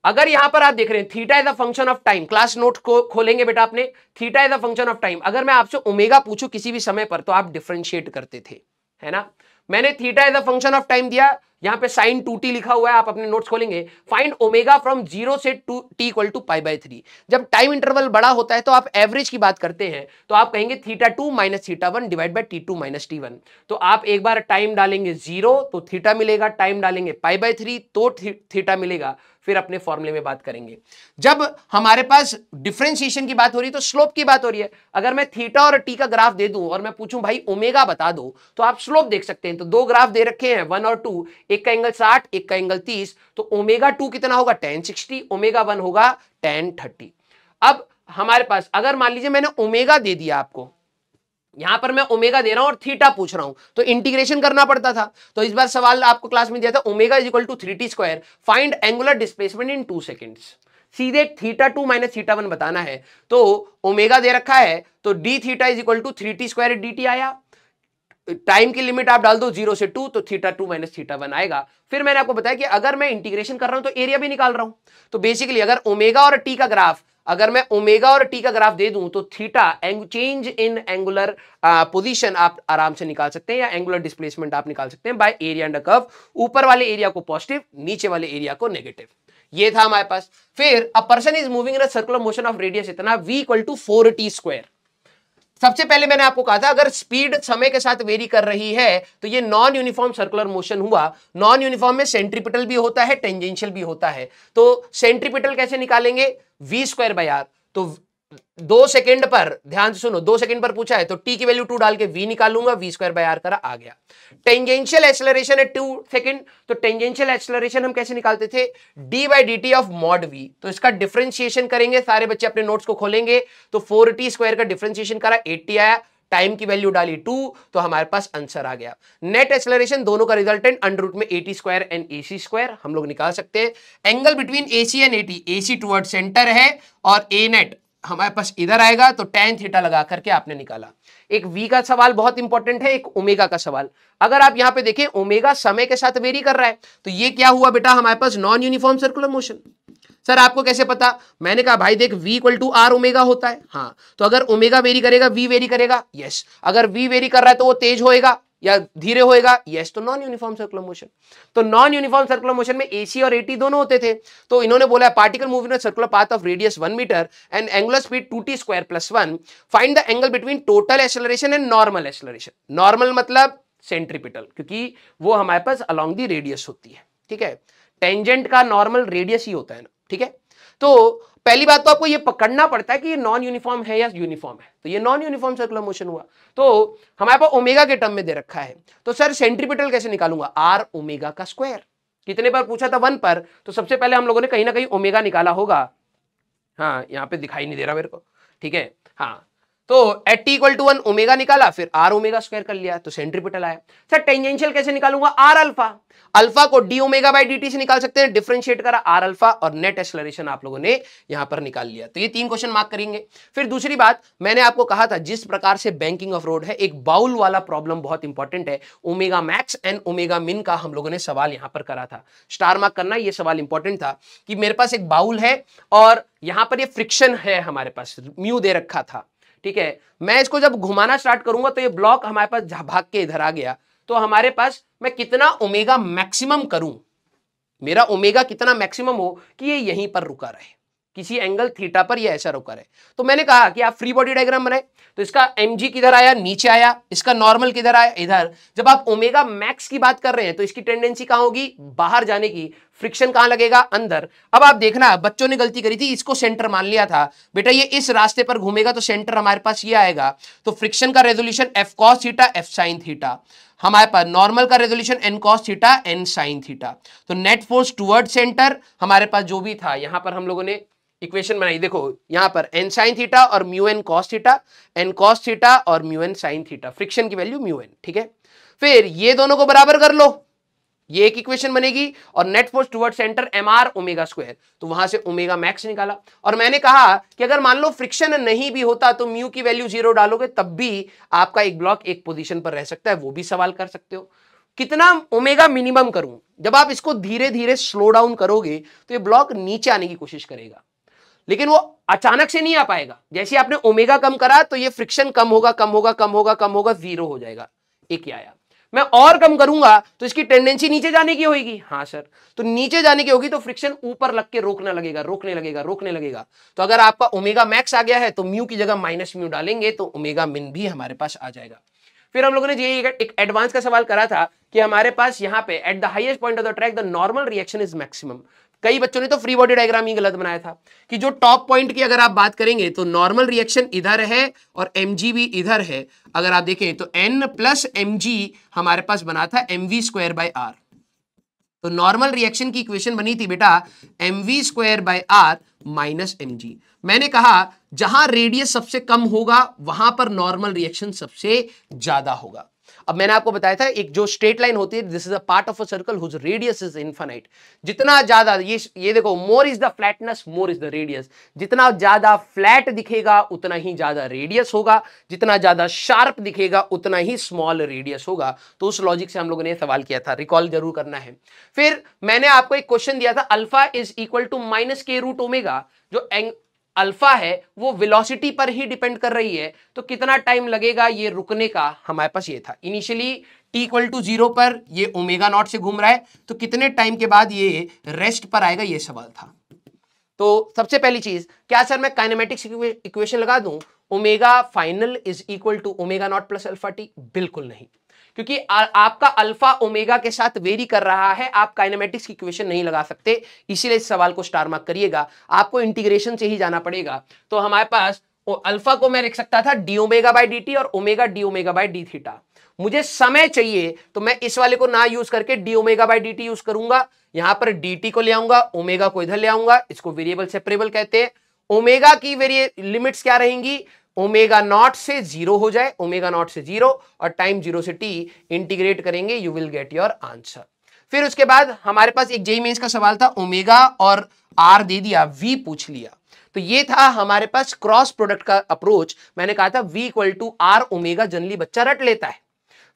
अगर यहां पर आप देख रहे हैं theta is a function of time, class note को खोलेंगे बेटा आपने, theta is a function of time. अगर मैं आपसे ओमेगा पूछूं किसी भी समय पर तो आप डिफरेंशिएट करते थे, है ना। मैंने theta is a function of time दिया, यहां पे साइन 2t लिखा हुआ है, आप अपने नोट्स खोलेंगे। फाइंड ओमेगा फ्रॉम 0 से t equal to pi by 3। जब टाइम इंटरवल बड़ा होता है तो आप एवरेज की बात करते हैं, तो आप कहेंगे theta 2 minus theta 1 divide by t2 minus t1। तो आप एक बार टाइम डालेंगे 0 तो थीटा मिलेगा, टाइम डालेंगे पाई बाय 3 तो थीटा मिलेगा। फिर अपने फॉर्मूले में बात करेंगे। जब हमारे पास डिफरेंशिएशन की बात हो रही है तो स्लोप की बात हो रही है। अगर मैं थीटा और टी का ग्राफ दे दूं और मैं पूछूं भाई ओमेगा बता दो, तो आप स्लोप देख सकते हैं। तो दो ग्राफ दे रखे हैं 1 और 2, एक का एंगल 60, एक का एंगल 30। तो ओमेगा 2 कितना होगा? tan 60, ओमेगा 1 होगा tan 30। अब हमारे पास अगर मान लीजिए मैंने ओमेगा दे दिया आपको, यहां पर मैं ओमेगा दे रहा हूं और थीटा पूछ रहा हूं, तो इंटीग्रेशन करना पड़ता था। तो इस बार सवाल आपको क्लास में दिया था omega is equal to 3t square, find angular displacement in 2 seconds. सीधे थीटा 2 माइनस थीटा 1 बताना है। तो ओमेगा दे रखा है तो d theta is equal to 3t square dt आया। टाइम की लिमिट आप डाल दो 0 से 2 तो थीटा 2 माइनस थीटा 1 आएगा। फिर मैंने आपको बताया कि अगर मैं इंटीग्रेशन कर रहा हूं तो एरिया भी निकाल रहा हूं। तो बेसिकली अगर ओमेगा और टी का ग्राफ, अगर मैं ओमेगा और टी का ग्राफ दे दूं तो theta change in angular position आप आराम से निकाल सकते हैं, या एंगुलर डिस्प्लेसमेंट आप निकाल सकते हैं बाय एरिया अंडर कर्व। ऊपर वाले एरिया को पॉजिटिव, नीचे वाले एरिया को नेगेटिव। ये था हमारे पास। फिर a person is moving in a circular motion of radius इतना v equal to 4t square. सबसे पहले मैंने आपको कहा था अगर स्पीड समय के साथ वेरी कर रही है तो ये नॉन यूनिफॉर्म सर्कुलर मोशन हुआ। नॉन यूनिफॉर्म में सेंट्रीपिटल भी होता है, टेंजेंशियल भी होता है। तो सेंट्रीपिटल कैसे निकालेंगे? v square by r. तो 2 सेकंड पर, ध्यान से सुनो, 2 सेकंड पर पूछा है तो t की वैल्यू 2 डाल के v निकालूंगा, v स्क्वायर बाय r करा, आ गया। टेंजेंशियल एक्सेलरेशन है 2 सेकंड, तो टेंजेंशियल एक्सेलरेशन हम कैसे निकालते थे, d by dt of mod v। तो इसका डिफरेंशिएशन करेंगे, सारे बच्चे अपने नोट्स को खोलेंगे, तो 4t स्क्वायर का डिफरेंशिएशन करा, 80 आया, टाइम की वैल्यू डाली 2, तो हमारे पास आंसर आ गया। नेट एक्सेलरेशन दोनों का रिजल्टेंट अंडर रूट में 80 स्क्वायर एंड AC स्क्वायर हम लोग निकाल सकते हैं। Angle between AC and AT, AC toward centre है और A नेट हमारे पास इधर आएगा, तो tan थीटा लगा करके आपने निकाला। एक V का सवाल बहुत इंपॉर्टेंट है, एक ओमेगा का सवाल। अगर आप यहां पे देखें ओमेगा समय के साथ वेरी कर रहा है, तो ये क्या हुआ बेटा, हमारे पास non uniform circular motion. Sir आपको कैसे पता, मैंने कहा भाई देख v equal to r omega होता है, हाँ, तो अगर ओमेगा वेरी करेगा v वेरी करेगा, यस। अगर v वेरी कर रहा है तो वो तेज होएगा या धीरे होएगा, यस, तो नॉन यूनिफॉर्म सर्कुलर मोशन। तो नॉन यूनिफॉर्म सर्कुलर मोशन में AC और AT दोनों होते थे, तो इन्होंने बोला particle move in circular path of radius 1 metre and angular speed 2t square plus 1, find the angle between total acceleration and normal acceleration. Normal मतलब सेंट्रीपिटल, क्योंकि वो हमारे पास अलोंग दी रेडियस होती है, ठीक है। टेंजेंट का नॉर्मल रेडियस ही होता है ना, ठीक है। तो पहली बात तो आपको ये पकड़ना पड़ता है कि ये नॉन यूनिफॉर्म है या यूनिफॉर्म है, तो ये नॉन यूनिफॉर्म सर्कुलर मोशन हुआ। तो हमारे पास ओमेगा के टर्म में दे रखा है, तो सर सेंट्रीपिटल कैसे निकालूंगा, आर ओमेगा का स्क्वायर। कितने पर पूछा था, 1 पर, तो सबसे पहले हम लोगों ने कहीं ना कहीं ओमेगा निकाला होगा, हाँ यहाँ पे दिखाई नहीं दे रहा मेरे को, ठीक है, हाँ। तो at t equal to 1 omega निकाला, फिर आर ओमेगा स्क्वायर कर लिया, तो सेंट्रीपिटल आया। सर टेंजेंशियल कैसे निकालूंगा, आर अल्फा। अल्फा को D omega by d T से निकाल सकते हैं, डिफरेंशिएट करा आर अल्फा, और नेट एक्सेलरेशन आप लोगों ने यहां पर निकाल लिया। तो ये 3 क्वेश्चन मार्क करेंगे। फिर दूसरी बात, मैंने आपको कहा था जिस प्रकार से बैंकिंग ऑफ रोड है, एक बाउल वाला प्रॉब्लम बहुत इंपॉर्टेंट है। ओमेगा मैक्स एंड ओमेगा मिन का हम लोगों ने सवाल यहां पर करा था, स्टार मार्क करना, ये सवाल इंपॉर्टेंट था कि मेरे पास एक बाउल है और यहां पर ये फ्रिक्शन है, हमारे पास म्यू दे रखा था, ठीक है। मैं इसको जब घुमाना स्टार्ट करूंगा तो ये ब्लॉक हमारे पास भाग के इधर आ गया, तो हमारे पास मैं कितना ओमेगा मैक्सिमम करूं, मेरा ओमेगा कितना मैक्सिमम हो कि ये यहीं पर रुका रहे, किसी एंगल थीटा पर ये ऐसा रुका रहे। तो मैंने कहा कि आप फ्री बॉडी डायग्राम बनाए, तो इसका mg किधर आया, नीचे आया, इसका नॉर्मल किधर आया, इधर। जब आप ओमेगा मैक्स की बात कर रहे हैं तो इसकी टेंडेंसी कहां होगी, बाहर जाने की। फ्रिक्शन कहां लगेगा, अंदर। अब आप देखना, बच्चों ने गलती करी थी, इसको सेंटर मान लिया था, बेटा ये इस रास्ते पर घूमेगा तो सेंटर हमारे पास ये आएगा। तो फ्रिक्शन का resolution f cos theta f sin theta, हमारे पास नॉर्मल का resolution n cos theta n sin theta. तो नेट फोर्स टुवर्ड सेंटर हमारे पास जो भी था, यहां पर हम लोगों ने इक्वेशन बनाई, देखो यहां पर n sin थीटा और mu n cos theta, n cos theta और mu n sin theta, friction की वैल्यू म्यू n, ठीक है। फिर ये दोनों को बराबर कर लो, ये एक इक्वेशन बनेगी, और net force toward centre mr omega square, तो वहां से ओमेगा मैक्स निकाला। और मैंने कहा कि अगर मान लो फ्रिक्शन नहीं भी होता तो म्यू की वैल्यू 0 डालोगे तब भी आपका एक ब्लॉक एक पोजीशन पर रह सकता है, वो भी सवाल कर सकते हो। कितना ओमेगा मिनिमम करूं, जब आप इसको धीरे धीरे स्लो डाउन करोगे तो ये ब्लॉक नीचे आने की कोशिश करेगा, लेकिन वो अचानक से नहीं आ पाएगा। जैसे आपने ओमेगा कम करा तो ये फ्रिक्शन कम होगा कम होगा कम होगा कम होगा, 0 हो जाएगा, एक ही आया। मैं और कम करूंगा तो इसकी टेंडेंसी नीचे जाने की होगी, हाँ सर, तो नीचे जाने की होगी तो फ्रिक्शन ऊपर लग के रोकने लगेगा रोकने लगेगा रोकने लगेगा। तो अगर आपका ओमेगा मैक्स आ गया है तो म्यू की जगह माइनस म्यू डालेंगे तो ओमेगा मिन भी हमारे पास आ जाएगा। फिर हम लोगों ने ये एक एडवांस का सवाल करा था कि हमारे पास यहाँ पे at the highest point of the track the normal reaction is maximum. कई बच्चों ने तो फ्री बॉडी डायग्राम ही गलत बनाया था कि जो टॉप पॉइंट की अगर आप बात करेंगे तो नॉर्मल रिएक्शन इधर है और mg भी इधर है। अगर आप देखें तो n प्लस mg हमारे पास बना था mv स्क्वायर बाय r, तो नॉर्मल रिएक्शन की इक्वेशन बनी थी बेटा mv square by r minus mg। मैंने कहा जहां रेडियस सबसे कम होगा वहां पर नॉर्मल रिएक्शन सबसे ज्यादा होगा। अब मैंने आपको बताया था एक जो स्ट्रेट लाइन होती है, this is a part of a circle whose radius is infinite. जितना ज्यादा ये देखो, more is the flatness more is the radius, जितना ज्यादा फ्लैट दिखेगा उतना ही ज्यादा रेडियस होगा, जितना ज्यादा शार्प दिखेगा उतना ही स्मॉल रेडियस होगा। तो उस लॉजिक से हम लोगों ने सवाल किया था, रिकॉल जरूर करना है। फिर मैंने आपको एक क्वेश्चन दिया था, alpha is equal to minus k root omega. जो अल्फा है वो वेलोसिटी पर ही डिपेंड कर रही है, तो कितना टाइम लगेगा ये रुकने का, हमारे पास ये था इनिशियली t इक्वल टू 0 पर ये ओमेगा नॉट से घूम रहा है, तो कितने टाइम के बाद ये रेस्ट पर आएगा, ये सवाल था। तो सबसे पहली चीज, क्या सर मैं काइनेमेटिक्स इक्वेशन लगा दूं omega final is equal to omega not plus alpha t? बिल्कुल नहीं, क्योंकि आपका अल्फा ओमेगा के साथ वेरी कर रहा है, आप काइनेमेटिक्स की इक्वेशन नहीं लगा सकते, इसीलिए इस सवाल को स्टार मार्क करिएगा, आपको इंटीग्रेशन से ही जाना पड़ेगा। तो हमारे पास अल्फा को मैं लिख सकता था d omega by d t और omega d omega by d theta. मुझे समय चाहिए तो मैं इस वाले को ना यूज करके D omega by d T use करूंगा, यहां पर डी टी को ले आऊंगा, ओमेगा को इधर ले आऊंगा, इसको वेरिएबल सेपरेबल कहते हैं। ओमेगा की लिमिट्स क्या रहेंगी, ओमेगा नॉट से 0 हो जाए, ओमेगा नॉट से 0 और टाइम 0 से t इंटीग्रेट करेंगे, you will get your answer. फिर उसके बाद हमारे पास एक जेईई मेंस का सवाल था, ओमेगा और r दे दिया, v पूछ लिया, तो ये था हमारे पास क्रॉस प्रोडक्ट का अप्रोच। मैंने कहा था v equal to r omega generally बच्चा रट लेता है,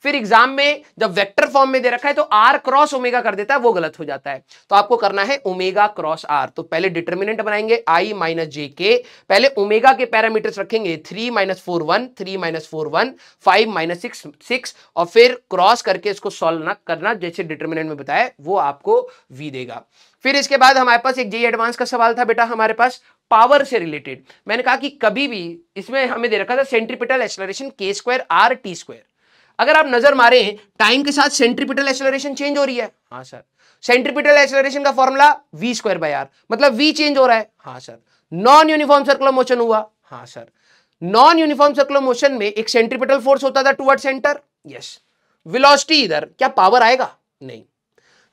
फिर एग्जाम में जब वेक्टर फॉर्म में दे रखा है तो r क्रॉस ओमेगा कर देता है, वो गलत हो जाता है। तो आपको करना है ओमेगा क्रॉस r। तो पहले डिटर्मिनेंट बनाएंगे i माइनस जे के, पहले ओमेगा के पैरामीटर्स रखेंगे 3 माइनस 4 1, 3 माइनस 4 1, 5 माइनस 6 6, और फिर क्रॉस करके इसको सॉल्व ना करना, जैसे डिटर्मिनेंट में बताया वो आपको v देगा। फिर इसके बाद हमारे पास एक जेईई एडवांस का सवाल था बेटा, हमारे पास पावर से रिलेटेड। मैंने कहा कि कभी भी इसमें हमें दे रखा था सेंट्रीपिटल एक्सेलरेशन के स्क्वायर आर टी स्क्वायर। अगर आप नजर मारें टाइम के साथ सेंट्रीपिटल एक्सेलरेशन चेंज हो रही है, हाँ सर। सेंट्रीपिटल एक्सेलरेशन का formula v square by r, मतलब v चेंज हो रहा है, हाँ sir. Non uniform circular motion हुआ, हाँ sir. Non uniform circular motion में एक सेंट्रीपिटल फोर्स होता था टुवर्ड सेंटर, यस। वेलोसिटी इधर, क्या पावर आएगा, नहीं।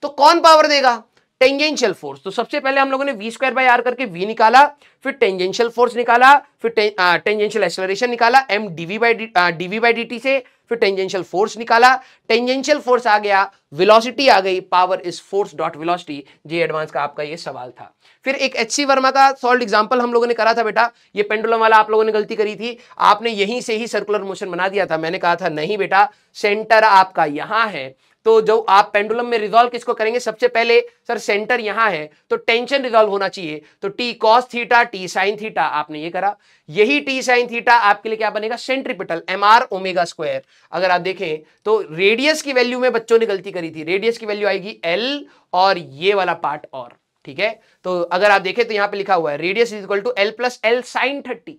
तो कौन पावर देगा, टेंजेंशियल फोर्स। तो सबसे पहले हम लोगों ने v स्क्वायर बाय आर करके v निकाला, फिर टेंजेंशियल फोर्स निकाला, फिर टेंजेंशियल एक्सेलरेशन निकाला m dv बाई dt से, फिर टेंजेंशियल फोर्स निकाला, टेंजेंशियल फोर्स आ गया, वेलोसिटी आ गई, power is force dot velocity. JEE advance का आपका ये सवाल था। फिर एक एचसी वर्मा का सॉल्व एग्जांपल हम लोगों ने करा था बेटा, ये पेंडुलम वाला आप लोगों ने गलती करी थी, आपने यहीं से ही सर्कुलर मोशन बना दिया था। मैंने कहा था नहीं बेटा, सेंटर आपका यहां है, तो जो आप पेंडुलम में रिजॉल्व किसको करेंगे, सबसे पहले सर सेंटर यहां है तो टेंशन रिजॉल्व होना चाहिए, तो T cos theta T sine theta, आपने ये करा, यही टी साइन थीटा आपके लिए क्या बनेगा, centripetal m are omega square. अगर आप देखें तो रेडियस की वैल्यू में बच्चों ने गलती करी थी, रेडियस की वैल्यू आएगी एल और ये वाला पार्ट और, ठीक है। तो अगर आप देखें तो यहां पे लिखा हुआ है radius is equal to l plus l sine 30,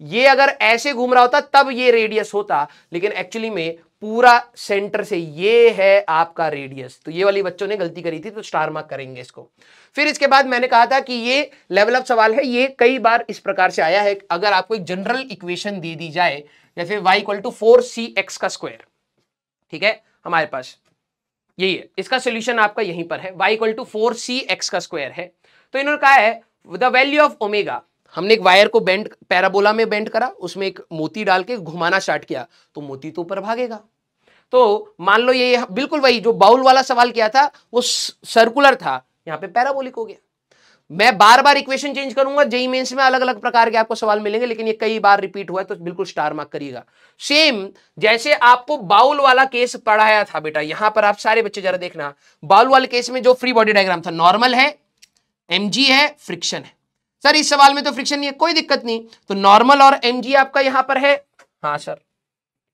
ये अगर ऐसे घूम रहा होता तब ये रेडियस होता, लेकिन एक्चुअली में पूरा सेंटर से ये है आपका रेडियस। तो ये वाली बच्चों ने गलती करी थी, तो स्टार मार्क करेंगे इसको। फिर इसके बाद मैंने कहा था कि ये लेवल अप सवाल है, ये कई बार इस प्रकार से आया है, अगर आपको एक जनरल इक्वेशन दे दी जाए जैसे y इक्वल टू 4cx का स्क्वायर, ठीक है, हमारे पास यही है, इसका सोल्यूशन आपका यहीं पर है, y इक्वल टू 4cx का स्क्वायर है। तो इन्होंने कहा है द वैल्यू ऑफ ओमेगा, हमने एक वायर को बेंड पैराबोला में बेंड करा, उसमें एक मोती डाल के घुमाना स्टार्ट किया, तो मोती तो ऊपर भागेगा। तो मान लो ये बिल्कुल वही जो बाउल वाला सवाल किया था वो सर्कुलर था, यहां पे पैराबोलिक हो गया। मैं बार बार इक्वेशन चेंज करूंगा, जेईई मेंस में अलग अलग प्रकार के आपको सवाल मिलेंगे, लेकिन ये कई बार रिपीट हुआ है, तो बिल्कुल स्टार मार्क करिएगा। सेम जैसे आपको बाउल वाला केस पढ़ाया था बेटा, यहां पर आप सारे बच्चे जरा देखना, बाउल वाले केस में जो फ्री बॉडी डायग्राम था, नॉर्मल है, एमजी है, फ्रिक्शन है। सर इस सवाल में तो फ्रिक्शन नहीं है, कोई दिक्कत नहीं, तो नॉर्मल और एमजी आपका यहां पर है, हाँ सर,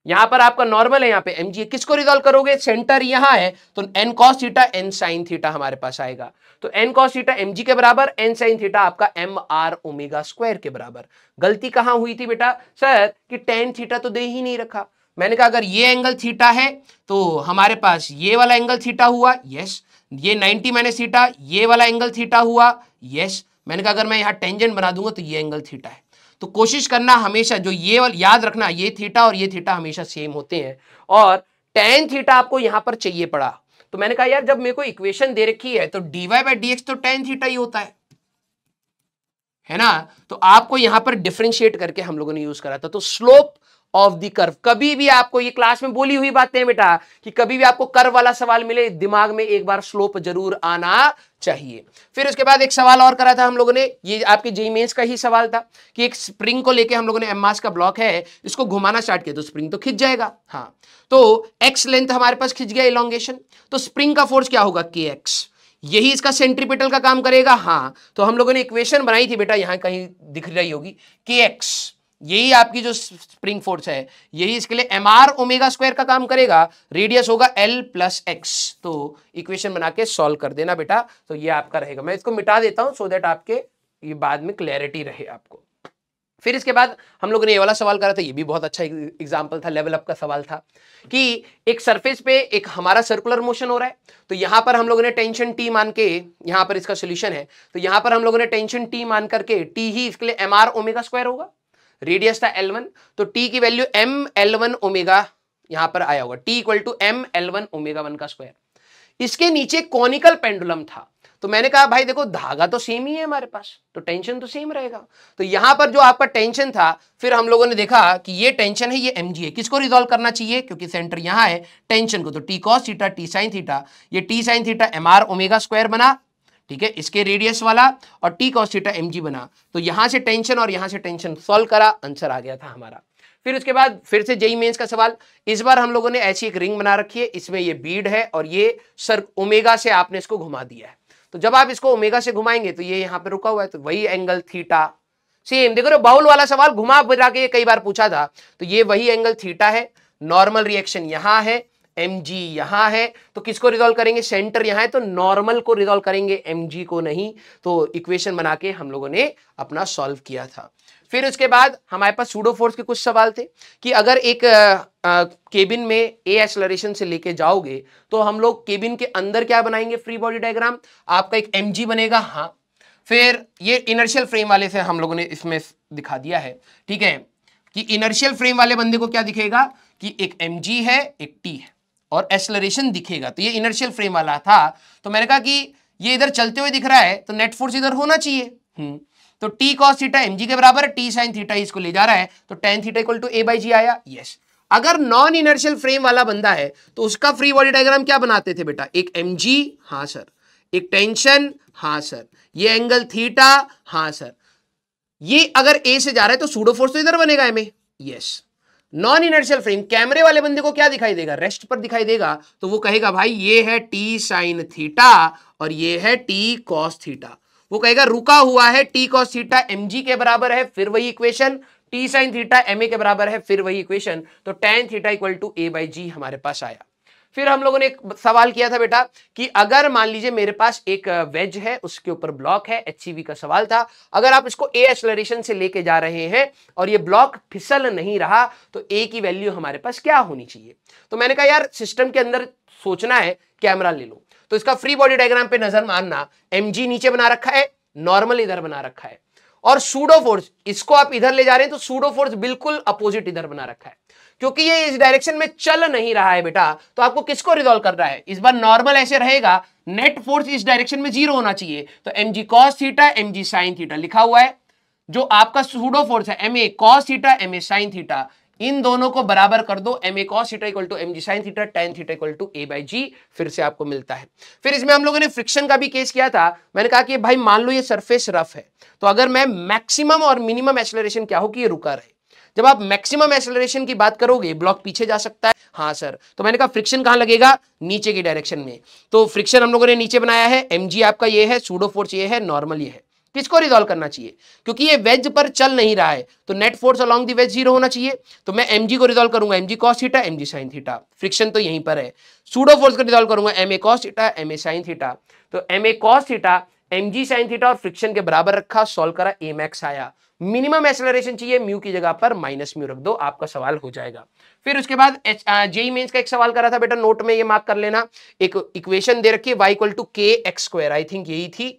यहां पर आपका नॉर्मल है, यहां पे एमजी, किसको रिजॉल्व करोगे, सेंटर यहां है, तो N cos theta N sine theta हमारे पास आएगा। तो एन कॉस थीटा एमजी के बराबर, एन साइन थीटा आपका एम आर ओमेगा स्क्वायर के बराबर। गलती कहां हुई थी बेटा, सर कि टेन थीटा तो दे ही नहीं रखा। मैंने कहा अगर ये एंगल थीटा है तो हमारे पास ये वाला एंगल थीटा हुआ, यस। ये 90 माइनस थीटा, ये वाला एंगल थीटा हुआ, यस। मैंने कहा अगर मैं यहाँ टेंजेंट बना दूंगा तो ये एंगल थीटा है। तो कोशिश करना हमेशा जो ये याद रखना, ये थीटा और ये थीटा हमेशा सेम होते हैं, और टेन थीटा आपको यहां पर चाहिए पड़ा। तो मैंने कहा यार जब मेरे को इक्वेशन दे रखी है तो dy बाई dx तो टेन थीटा ही होता है ना। तो आपको यहां पर डिफरेंशिएट करके हम लोगों ने यूज करा था। तो स्लोप ऑफ द कर्व, कभी भी आपको ये क्लास में बोली हुई बातें हैं बेटा कि कभी भी आपको कर्व वाला सवाल मिले दिमाग में एक बार स्लोप जरूर आना चाहिए। फिर उसके बाद एक सवाल और करा था हम लोगों ने, ये आपके जेईई मेंस का ही सवाल था कि एक स्प्रिंग को लेके हम लोगों ने एम मास का ब्लॉक है, इसको घुमाना स्टार्ट किया तो स्प्रिंग तो खिंच जाएगा, हाँ। तो एक्स लेंथ हमारे पास खिंच गया, इलॉन्गेशन, तो स्प्रिंग का फोर्स क्या होगा, के एक्स, यही इसका सेंट्रीपिटल का काम करेगा, हाँ। तो हम लोगों ने इक्वेशन बनाई थी बेटा, यहां कहीं दिख रही होगी, के एक्स, यही आपकी जो स्प्रिंग फोर्स है, यही इसके लिए एम आर ओमेगा स्क्वायर का काम करेगा, रेडियस होगा एल प्लस एक्स। तो इक्वेशन बना के सॉल्व कर देना बेटा, तो ये आपका रहेगा। मैं इसको मिटा देता हूं सो दैट आपके ये बाद में क्लैरिटी रहे आपको। फिर इसके बाद हम लोगों ने ये वाला सवाल करा था, ये भी बहुत अच्छा एग्जांपल था, लेवल अप का सवाल था कि एक सरफेस पे एक हमारा सर्कुलर मोशन हो रहा है, तो यहां पर हम लोगों ने टेंशन टी मान के, यहां पर इसका सोल्यूशन है, तो यहां पर हम लोगों ने टेंशन टी मान करके, टी ही इसके लिए एम आर ओमेगा स्क्वायर होगा, रेडियस था L1, तो टी की वैल्यू एम L1 ओमेगा यहां पर आया होगा, t equal to m L1 omega 1 का स्क्वायर। इसके नीचे कॉनिकल पेंडुलम था, तो मैंने कहा भाई देखो धागा तो सेम ही है हमारे पास, तो टेंशन तो सेम रहेगा, तो यहां पर जो आपका टेंशन था, फिर हम लोगों ने देखा कि ये टेंशन है, ये mg है, किसको रिजॉल्व करना चाहिए, क्योंकि सेंटर यहां है, टेंशन को, तो T cos theta T sine theta, ये T sine theta M are omega square बना, ठीक है, इसके रेडियस वाला, और टी कॉस थीटा mg बना, तो यहां से टेंशन और यहां से टेंशन सॉल्व करा, आंसर आ गया था हमारा। फिर उसके बाद फिर से जेई मेंस का सवाल, इस बार हम लोगों ने ऐसी एक रिंग बना रखी है, इसमें ये बीड है और ये सर ओमेगा से आपने इसको घुमा दिया है, तो जब आप इसको ओमेगा से घुमाएंगे तो ये यहां पे रुका हुआ है, तो वही एंगल थीटा, सेम देखो बाउल वाला सवाल घुमा फिरा के कई बार पूछा था, तो ये वही एंगल थीटा है, नॉर्मल रिएक्शन यहां है, mg यहां है, तो किसको रिजॉल्व करेंगे, सेंटर यहां है तो नॉर्मल को रिजॉल्व करेंगे, mg को नहीं, तो इक्वेशन बना के हम लोगों ने अपना सॉल्व किया था। फिर उसके बाद हमारे पास सूडो फोर्स के कुछ सवाल थे कि अगर एक केबिन में ए एक्सेलरेशन से लेके जाओगे तो हम लोग केबिन के अंदर क्या बनाएंगे, फ्री बॉडी डायग्राम, आपका एक mg बनेगा, हाँ, फिर ये इनर्शियल फ्रेम वाले से हम लोगों ने इसमें दिखा दिया है, ठीक है, कि इनर्शियल फ्रेम वाले बंदे को क्या दिखेगा कि एक mg है एक t है और एक्सेलरेशन दिखेगा, तो ये इनर्शियल फ्रेम वाला था, तो मैंने कहा कि ये इधर चलते हुए दिख रहा है तो नेट फोर्स इधर होना चाहिए, तो टी कॉस थीटा mg के बराबर है, टी साइन थीटा इसको ले जा रहा है, तो tan theta equal to a by g आया, यस। अगर नॉन इनर्शियल फ्रेम वाला बंदा है तो उसका फ्री बॉडी डायग्राम क्या बनाते थे बेटा, एक mg, हाँ सर, एक टेंशन, हाँ सर, ये एंगल थीटा, हाँ सर, ये अगर ए से जा रहा है तो सूडो फोर्स तो इधर बनेगा में, यस। नॉन इनर्शियल फ्रेम कैमरे वाले बंदे को क्या दिखाई देगा, रेस्ट पर दिखाई देगा, तो वो कहेगा भाई ये है टी साइन थीटा और ये है टी कॉस थीटा, वो कहेगा रुका हुआ है टी कॉस थीटा mg के बराबर है, फिर वही equation, T sine theta ma के बराबर है, फिर वही इक्वेशन, तो tan theta equal to a by g हमारे पास आया। फिर हम लोगों ने एक सवाल किया था बेटा कि अगर मान लीजिए मेरे पास एक वेज है, उसके ऊपर ब्लॉक है, HCV का सवाल था, अगर आप इसको a एक्सेलरेशन से लेके जा रहे हैं और ये ब्लॉक फिसल नहीं रहा तो a की वैल्यू हमारे पास क्या होनी चाहिए, तो मैंने कहा यार सिस्टम के अंदर सोचना है, कैमरा ले लो, तो इसका फ्री बॉडी डायग्राम पे नजर मारना, mg नीचे बना रखा है, नॉर्मल इधर बना रखा है, और सूडो फोर्स इसको आप इधर ले जा रहे हैं तो सूडो फोर्स बिल्कुल अपोजिट इधर बना रखा है, क्योंकि ये इस डायरेक्शन में चल नहीं रहा है बेटा, तो आपको किसको रिजॉल्व करना है, इस बार नॉर्मल ऐसे रहेगा, नेट फोर्स इस डायरेक्शन में 0 होना चाहिए, तो mg cos theta mg sin theta लिखा हुआ है, जो आपका सूडो फोर्स है ma cos theta ma sin theta, इन दोनों को बराबर कर दो, ma cos theta equal to mg sin theta, tan theta equal to a by g, फिर से आपको मिलता है। फिर इसमें हम लोगों ने फ्रिक्शन का भी केस किया था, मैंने कहा कि भाई मान लो ये सरफेस रफ है, तो अगर मैं मैक्सिमम और मिनिमम एक्सेलरेशन क्या हो कि ये रुका रहे, जब आप मैक्सिमम एक्सेलरेशन की बात करोगे ब्लॉक पीछे जा सकता है, हाँ सर, तो मैंने कहा फ्रिक्शन कहां लगेगा, नीचे की डायरेक्शन में, तो फ्रिक्शन हम लोगों ने नीचे बनाया है, mg आपका ये है, सूडो फोर्स ये है, नॉर्मल ये है, किसको रिजॉल्व करना चाहिए, क्योंकि ये वेज पर चल नहीं रहा है तो net force along the wedge 0 होना चाहिए, तो मैं mg को रिजॉल्व करूंगा mg cos theta mg sin theta, friction तो यहीं पर है, सूडो फोर्स को रिजॉल्व करूंगा ma cos theta ma sin theta, तो ma cos theta mg sin theta और फ्रिक्शन के बराबर रखा, सॉल्व करा, a max आया, मिनिमम एक्सेलरेशन चाहिए, म्यू की जगह पर माइनस म्यू रख दो, आपका सवाल हो जाएगा। फिर उसके बाद जेई मेंस का एक सवाल करा था बेटा, नोट में ये मार्क कर लेना, एक इक्वेशन दे रखी है y इक्वल टू के एक्स स्क्वायर, आई थिंक यही थी,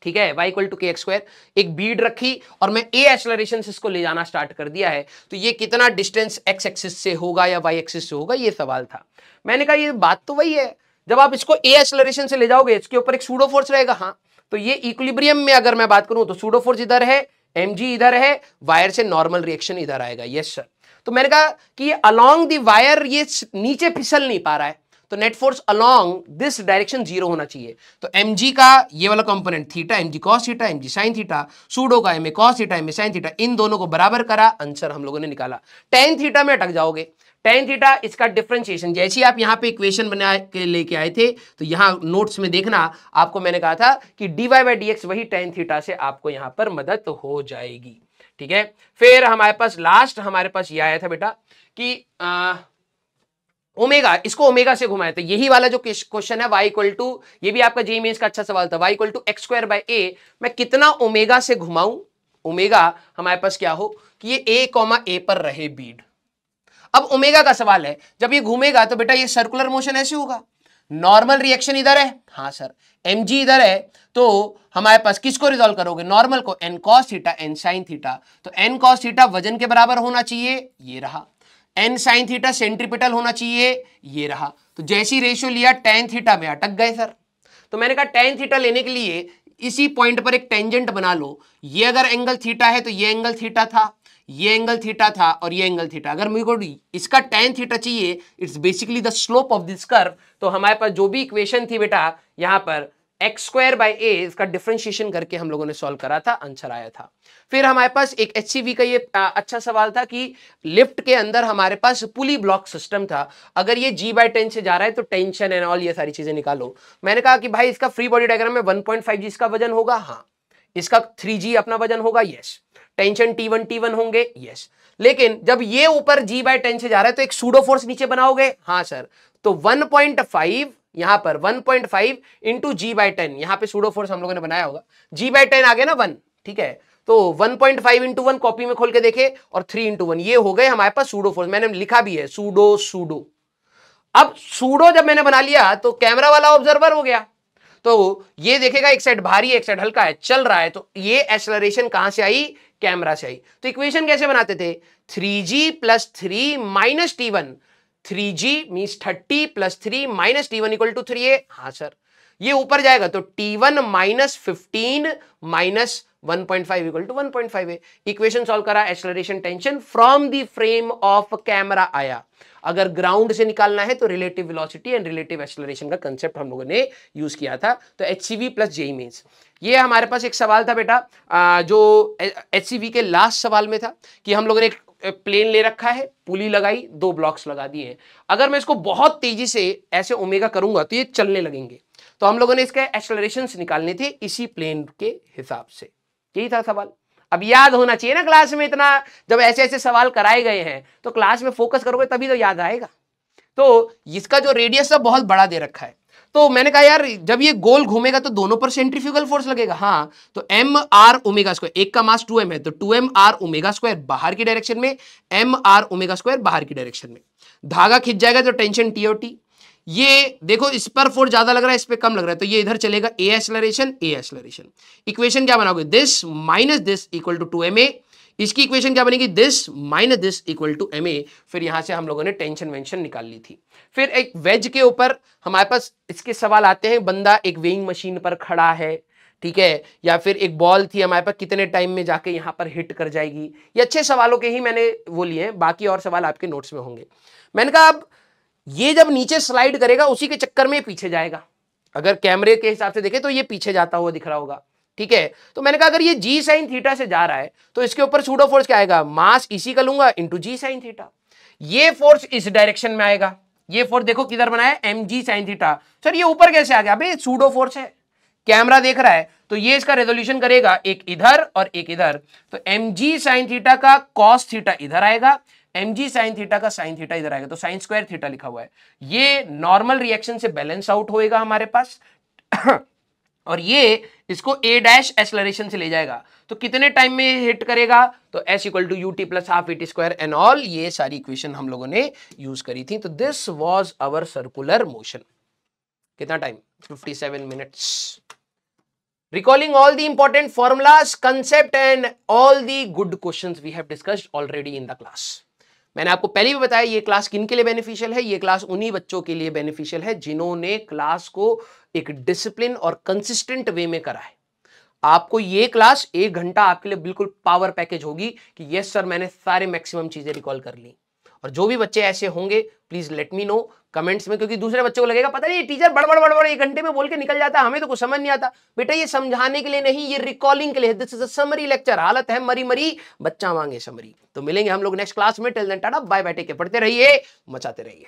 ठीक है, y इक्वल टू के एक्स स्क्वायर, एक बीड रखी और मैं a एक्सेलरेशन से इसको ले जाना स्टार्ट कर दिया है, तो ये कितना डिस्टेंस x एक्सिस से होगा या y एक्सिस से होगा, ये सवाल था। मैंने कहा ये बात तो वही है, जब आप इसको a एक्सेलरेशन से ले जाओगे इसके ऊपर एक सूडो फोर्स रहेगा, हाँ, तो ये इक्विलिब्रियम में अगर मैं बात करूं तो सूडो फोर्स इधर है, mg इधर है, वायर से नॉर्मल रिएक्शन इधर आएगा, यस सर, तो मैंने कहा कि ये अलोंग द वायर ये नीचे फिसल नहीं पा रहा है, तो net force along this direction 0 होना चाहिए, तो mg का ये वाला component theta mg cos theta mg sin theta, pseudo का ma cos theta ma sin theta, इन दोनों को बराबर करा, आंसर हम लोगों ने निकाला। tan थीटा में अटक जाओगे, tan थीटा इसका डिफरेंशिएशन, जैसे आप यहाँ पे इक्वेशन बना के लेके आए थे तो यहाँ नोट्स में देखना, आपको मैंने कहा था कि dy बाई dx वही tan थीटा से आपको यहाँ पर मदद हो जाएगी, ठीक है। फिर हमारे पास लास्ट हमारे पास ये आया था बेटा कि ओमेगा, इसको ओमेगा से घुमाया था, यही वाला जो क्वेश्चन है y इक्वल टू, ये भी आपका जेई मेंस का अच्छा सवाल था, y equal to x square by a, मैं कितना ओमेगा से घुमाऊं, ओमेगा हमारे पास क्या हो कि ये a, a पर रहे बीड। अब ओमेगा का सवाल है, जब ये घूमेगा तो बेटा ये सर्कुलर मोशन ऐसे होगा, नॉर्मल रिएक्शन इधर है, हाँ सर, mg इधर है, तो हमारे पास किसको रिजॉल्व करोगे, नॉर्मल को, n cos theta n sin theta, तो n cos थीटा वजन के बराबर होना चाहिए, ये रहा, n sin थीटा सेंट्रीपिटल होना चाहिए, ये रहा, तो जैसी रेशियो लिया tan थीटा में अटक गए सर। तो मैंने कहा tan थीटा लेने के लिए इसी पॉइंट पर एक टेंजेंट बना लो, ये अगर एंगल थीटा है तो ये एंगल थीटा था, ये एंगल थीटा था और ये एंगल थीटा, अगर मेरे को इसका tan थीटा चाहिए, it's basically the slope of this curve, तो हमारे पास जो भी इक्वेशन थी बेटा यहां पर x² a इसका डिफरेंशिएशन करके हम लोगों ने सॉल्व करा था, आंसर आया था। फिर हमारे पास एक HCV का ये अच्छा सवाल था कि लिफ्ट के अंदर हमारे पास पुली ब्लॉक सिस्टम था, अगर ये g/10 से जा रहा है तो टेंशन एंड ऑल ये सारी चीजें निकालो। मैंने कहा कि भाई इसका फ्री बॉडी डायग्राम में 1.5g इसका वजन होगा, हाँ, इसका 3g अपना वजन होगा, यस, टेंशन T1 होंगे, यस, लेकिन जब ये ऊपर g/10 से जा रहा है तो एक सूडो फोर्स नीचे बनाओगे, हाँ सर, तो 1.5 यहां पर 1.5 इंटू g/10, यहां पे सूडो फोर्स हम लोगों ने बनाया होगा, g/10 आ गया ना 1, ठीक है, तो 1.5 इंटू 1 कॉपी में खोल के देखे और 3 इंटू 1 ये हो गए हमारे पास सूडो फोर्स, मैंने लिखा भी है सूडो। अब सूडो जब मैंने बना लिया तो कैमरा वाला ऑब्जर्वर हो गया, तो ये देखेगा एक साइड भारी एक साइड हल्का है, चल रहा है, तो ये एक्सेलरेशन कहां से आई, कैमरा से आई। तो इक्वेशन कैसे बनाते थे, 3g + 3 - T1, 3g means 30 + 3 - T1 = 3a, हाँ सर, ये ऊपर जाएगा तो T1 - 15 - 1.5 = 1.5a। इक्वेशन सॉल्व करा, acceleration tension from the frame of camera आया। अगर ग्राउंड से निकालना है तो relative velocity and relative acceleration का कंसेप्ट हम लोगों ने यूज किया था। तो HCV + JEE मेंस, ये हमारे पास एक सवाल था बेटा, जो HCV के लास्ट सवाल में था कि हम लोगों ने एक प्लेन ले रखा है, पुली लगाई, 2 ब्लॉक्स लगा दिए हैं, अगर मैं इसको बहुत तेजी से ऐसे ओमेगा करूंगा तो ये चलने लगेंगे, तो हम लोगों ने इसके एक्सेलरेशंस निकालने थे इसी प्लेन के हिसाब से, यही था सवाल। अब याद होना चाहिए ना क्लास में, इतना जब ऐसे ऐसे सवाल कराए गए हैं तो क्लास में फोकस करोगे तभी तो याद आएगा। तो इसका जो रेडियस था बहुत बड़ा दे रखा है, तो मैंने कहा यार जब ये गोल घूमेगा तो दोनों पर सेंट्रीफ्यूगल फोर्स लगेगा, हाँ, तो mr⍵², एक का मास 2m है तो 2mr⍵² बाहर की डायरेक्शन में, mr⍵² बाहर की डायरेक्शन में, धागा खिंच जाएगा तो टेंशन T और T, ये देखो इस पर फोर्स ज्यादा लग रहा है, इस पे कम लग रहा है, तो ये इधर चलेगा a एक्सेलरेशन। इक्वेशन क्या बनाओगे, this minus this equal to 2ma, इसकी इक्वेशन क्या बनेगी, this minus this equal to ma। फिर यहां से हम लोगों ने टेंशन वेंशन निकाल ली थी। फिर एक वेज के ऊपर हमारे पास इसके सवाल आते हैं, बंदा एक वेइंग मशीन पर खड़ा है, ठीक है, या फिर एक बॉल थी हमारे पास, कितने टाइम में जाके यहां पर हिट कर जाएगी, ये अच्छे सवालों के ही मैंने वो लिए हैं, बाकी और सवाल आपके नोट्स में होंगे। मैंने कहा अब ये जब नीचे स्लाइड करेगा उसी के चक्कर में पीछे जाएगा, अगर कैमरे के हिसाब से देखें तो ये पीछे जाता हुआ दिख रहा होगा, ठीक है, तो मैंने कहा अगर ये g sin थीटा से जा रहा है तो इसके ऊपर सूडो फोर्स क्या आएगा, मास इसी का लूंगा इंटू g sin थीटा, ये फोर्स इस डायरेक्शन में आएगा, ये फोर्स देखो किधर बनाया, mg sin थीटा, सर ये ऊपर कैसे आ गया, अबे सूडो फोर्स है, कैमरा देख रहा है, तो ये इसका रेजोल्यूशन करेगा एक इधर और एक इधर, तो mg sin थीटा का cos थीटा इधर आएगा, mg sin थीटा का sin थीटा इधर आएगा, तो sin² थीटा लिखा हुआ है, ये नॉर्मल रिएक्शन से बैलेंस आउट होएगा हमारे पास और ये इसको a' एक्सेलरेशन से ले जाएगा, तो कितने टाइम में हिट करेगा, तो s = ut + ½ vt² and all, ये सारी इक्वेशन हम लोगों ने यूज करी थी। तो this was our circular motion. कितना time, 57 minutes. Recalling all the important formulas, concept and all the good questions we have discussed already in the class. मैंने आपको पहले भी बताया ये क्लास किन के लिए बेनिफिशियल है, ये क्लास उन्हीं बच्चों के लिए बेनिफिशियल है जिन्होंने क्लास को एक डिसिप्लिन और कंसिस्टेंट वे में करा है। आपको ये क्लास 1 घंटा आपके लिए बिल्कुल पावर पैकेज होगी कि यस सर मैंने सारे मैक्सिमम चीजें रिकॉल कर ली। और जो भी बच्चे ऐसे होंगे please let me know comments में, क्योंकि दूसरे बच्चों को लगेगा पता नहीं टीचर बड़ 1 घंटे में बोल के निकल जाता है, हमें तो कुछ समझ नहीं आता। बेटा ये समझाने के लिए नहीं, ये रिकॉलिंग के लिए, this is a summary lecture. हालत है मरी मरी, बच्चा मांगे समरी। तो मिलेंगे हम लोग नेक्स्ट क्लास में। Till then tata bye bye, take care, पढ़ते रहिए, मचाते रहिए।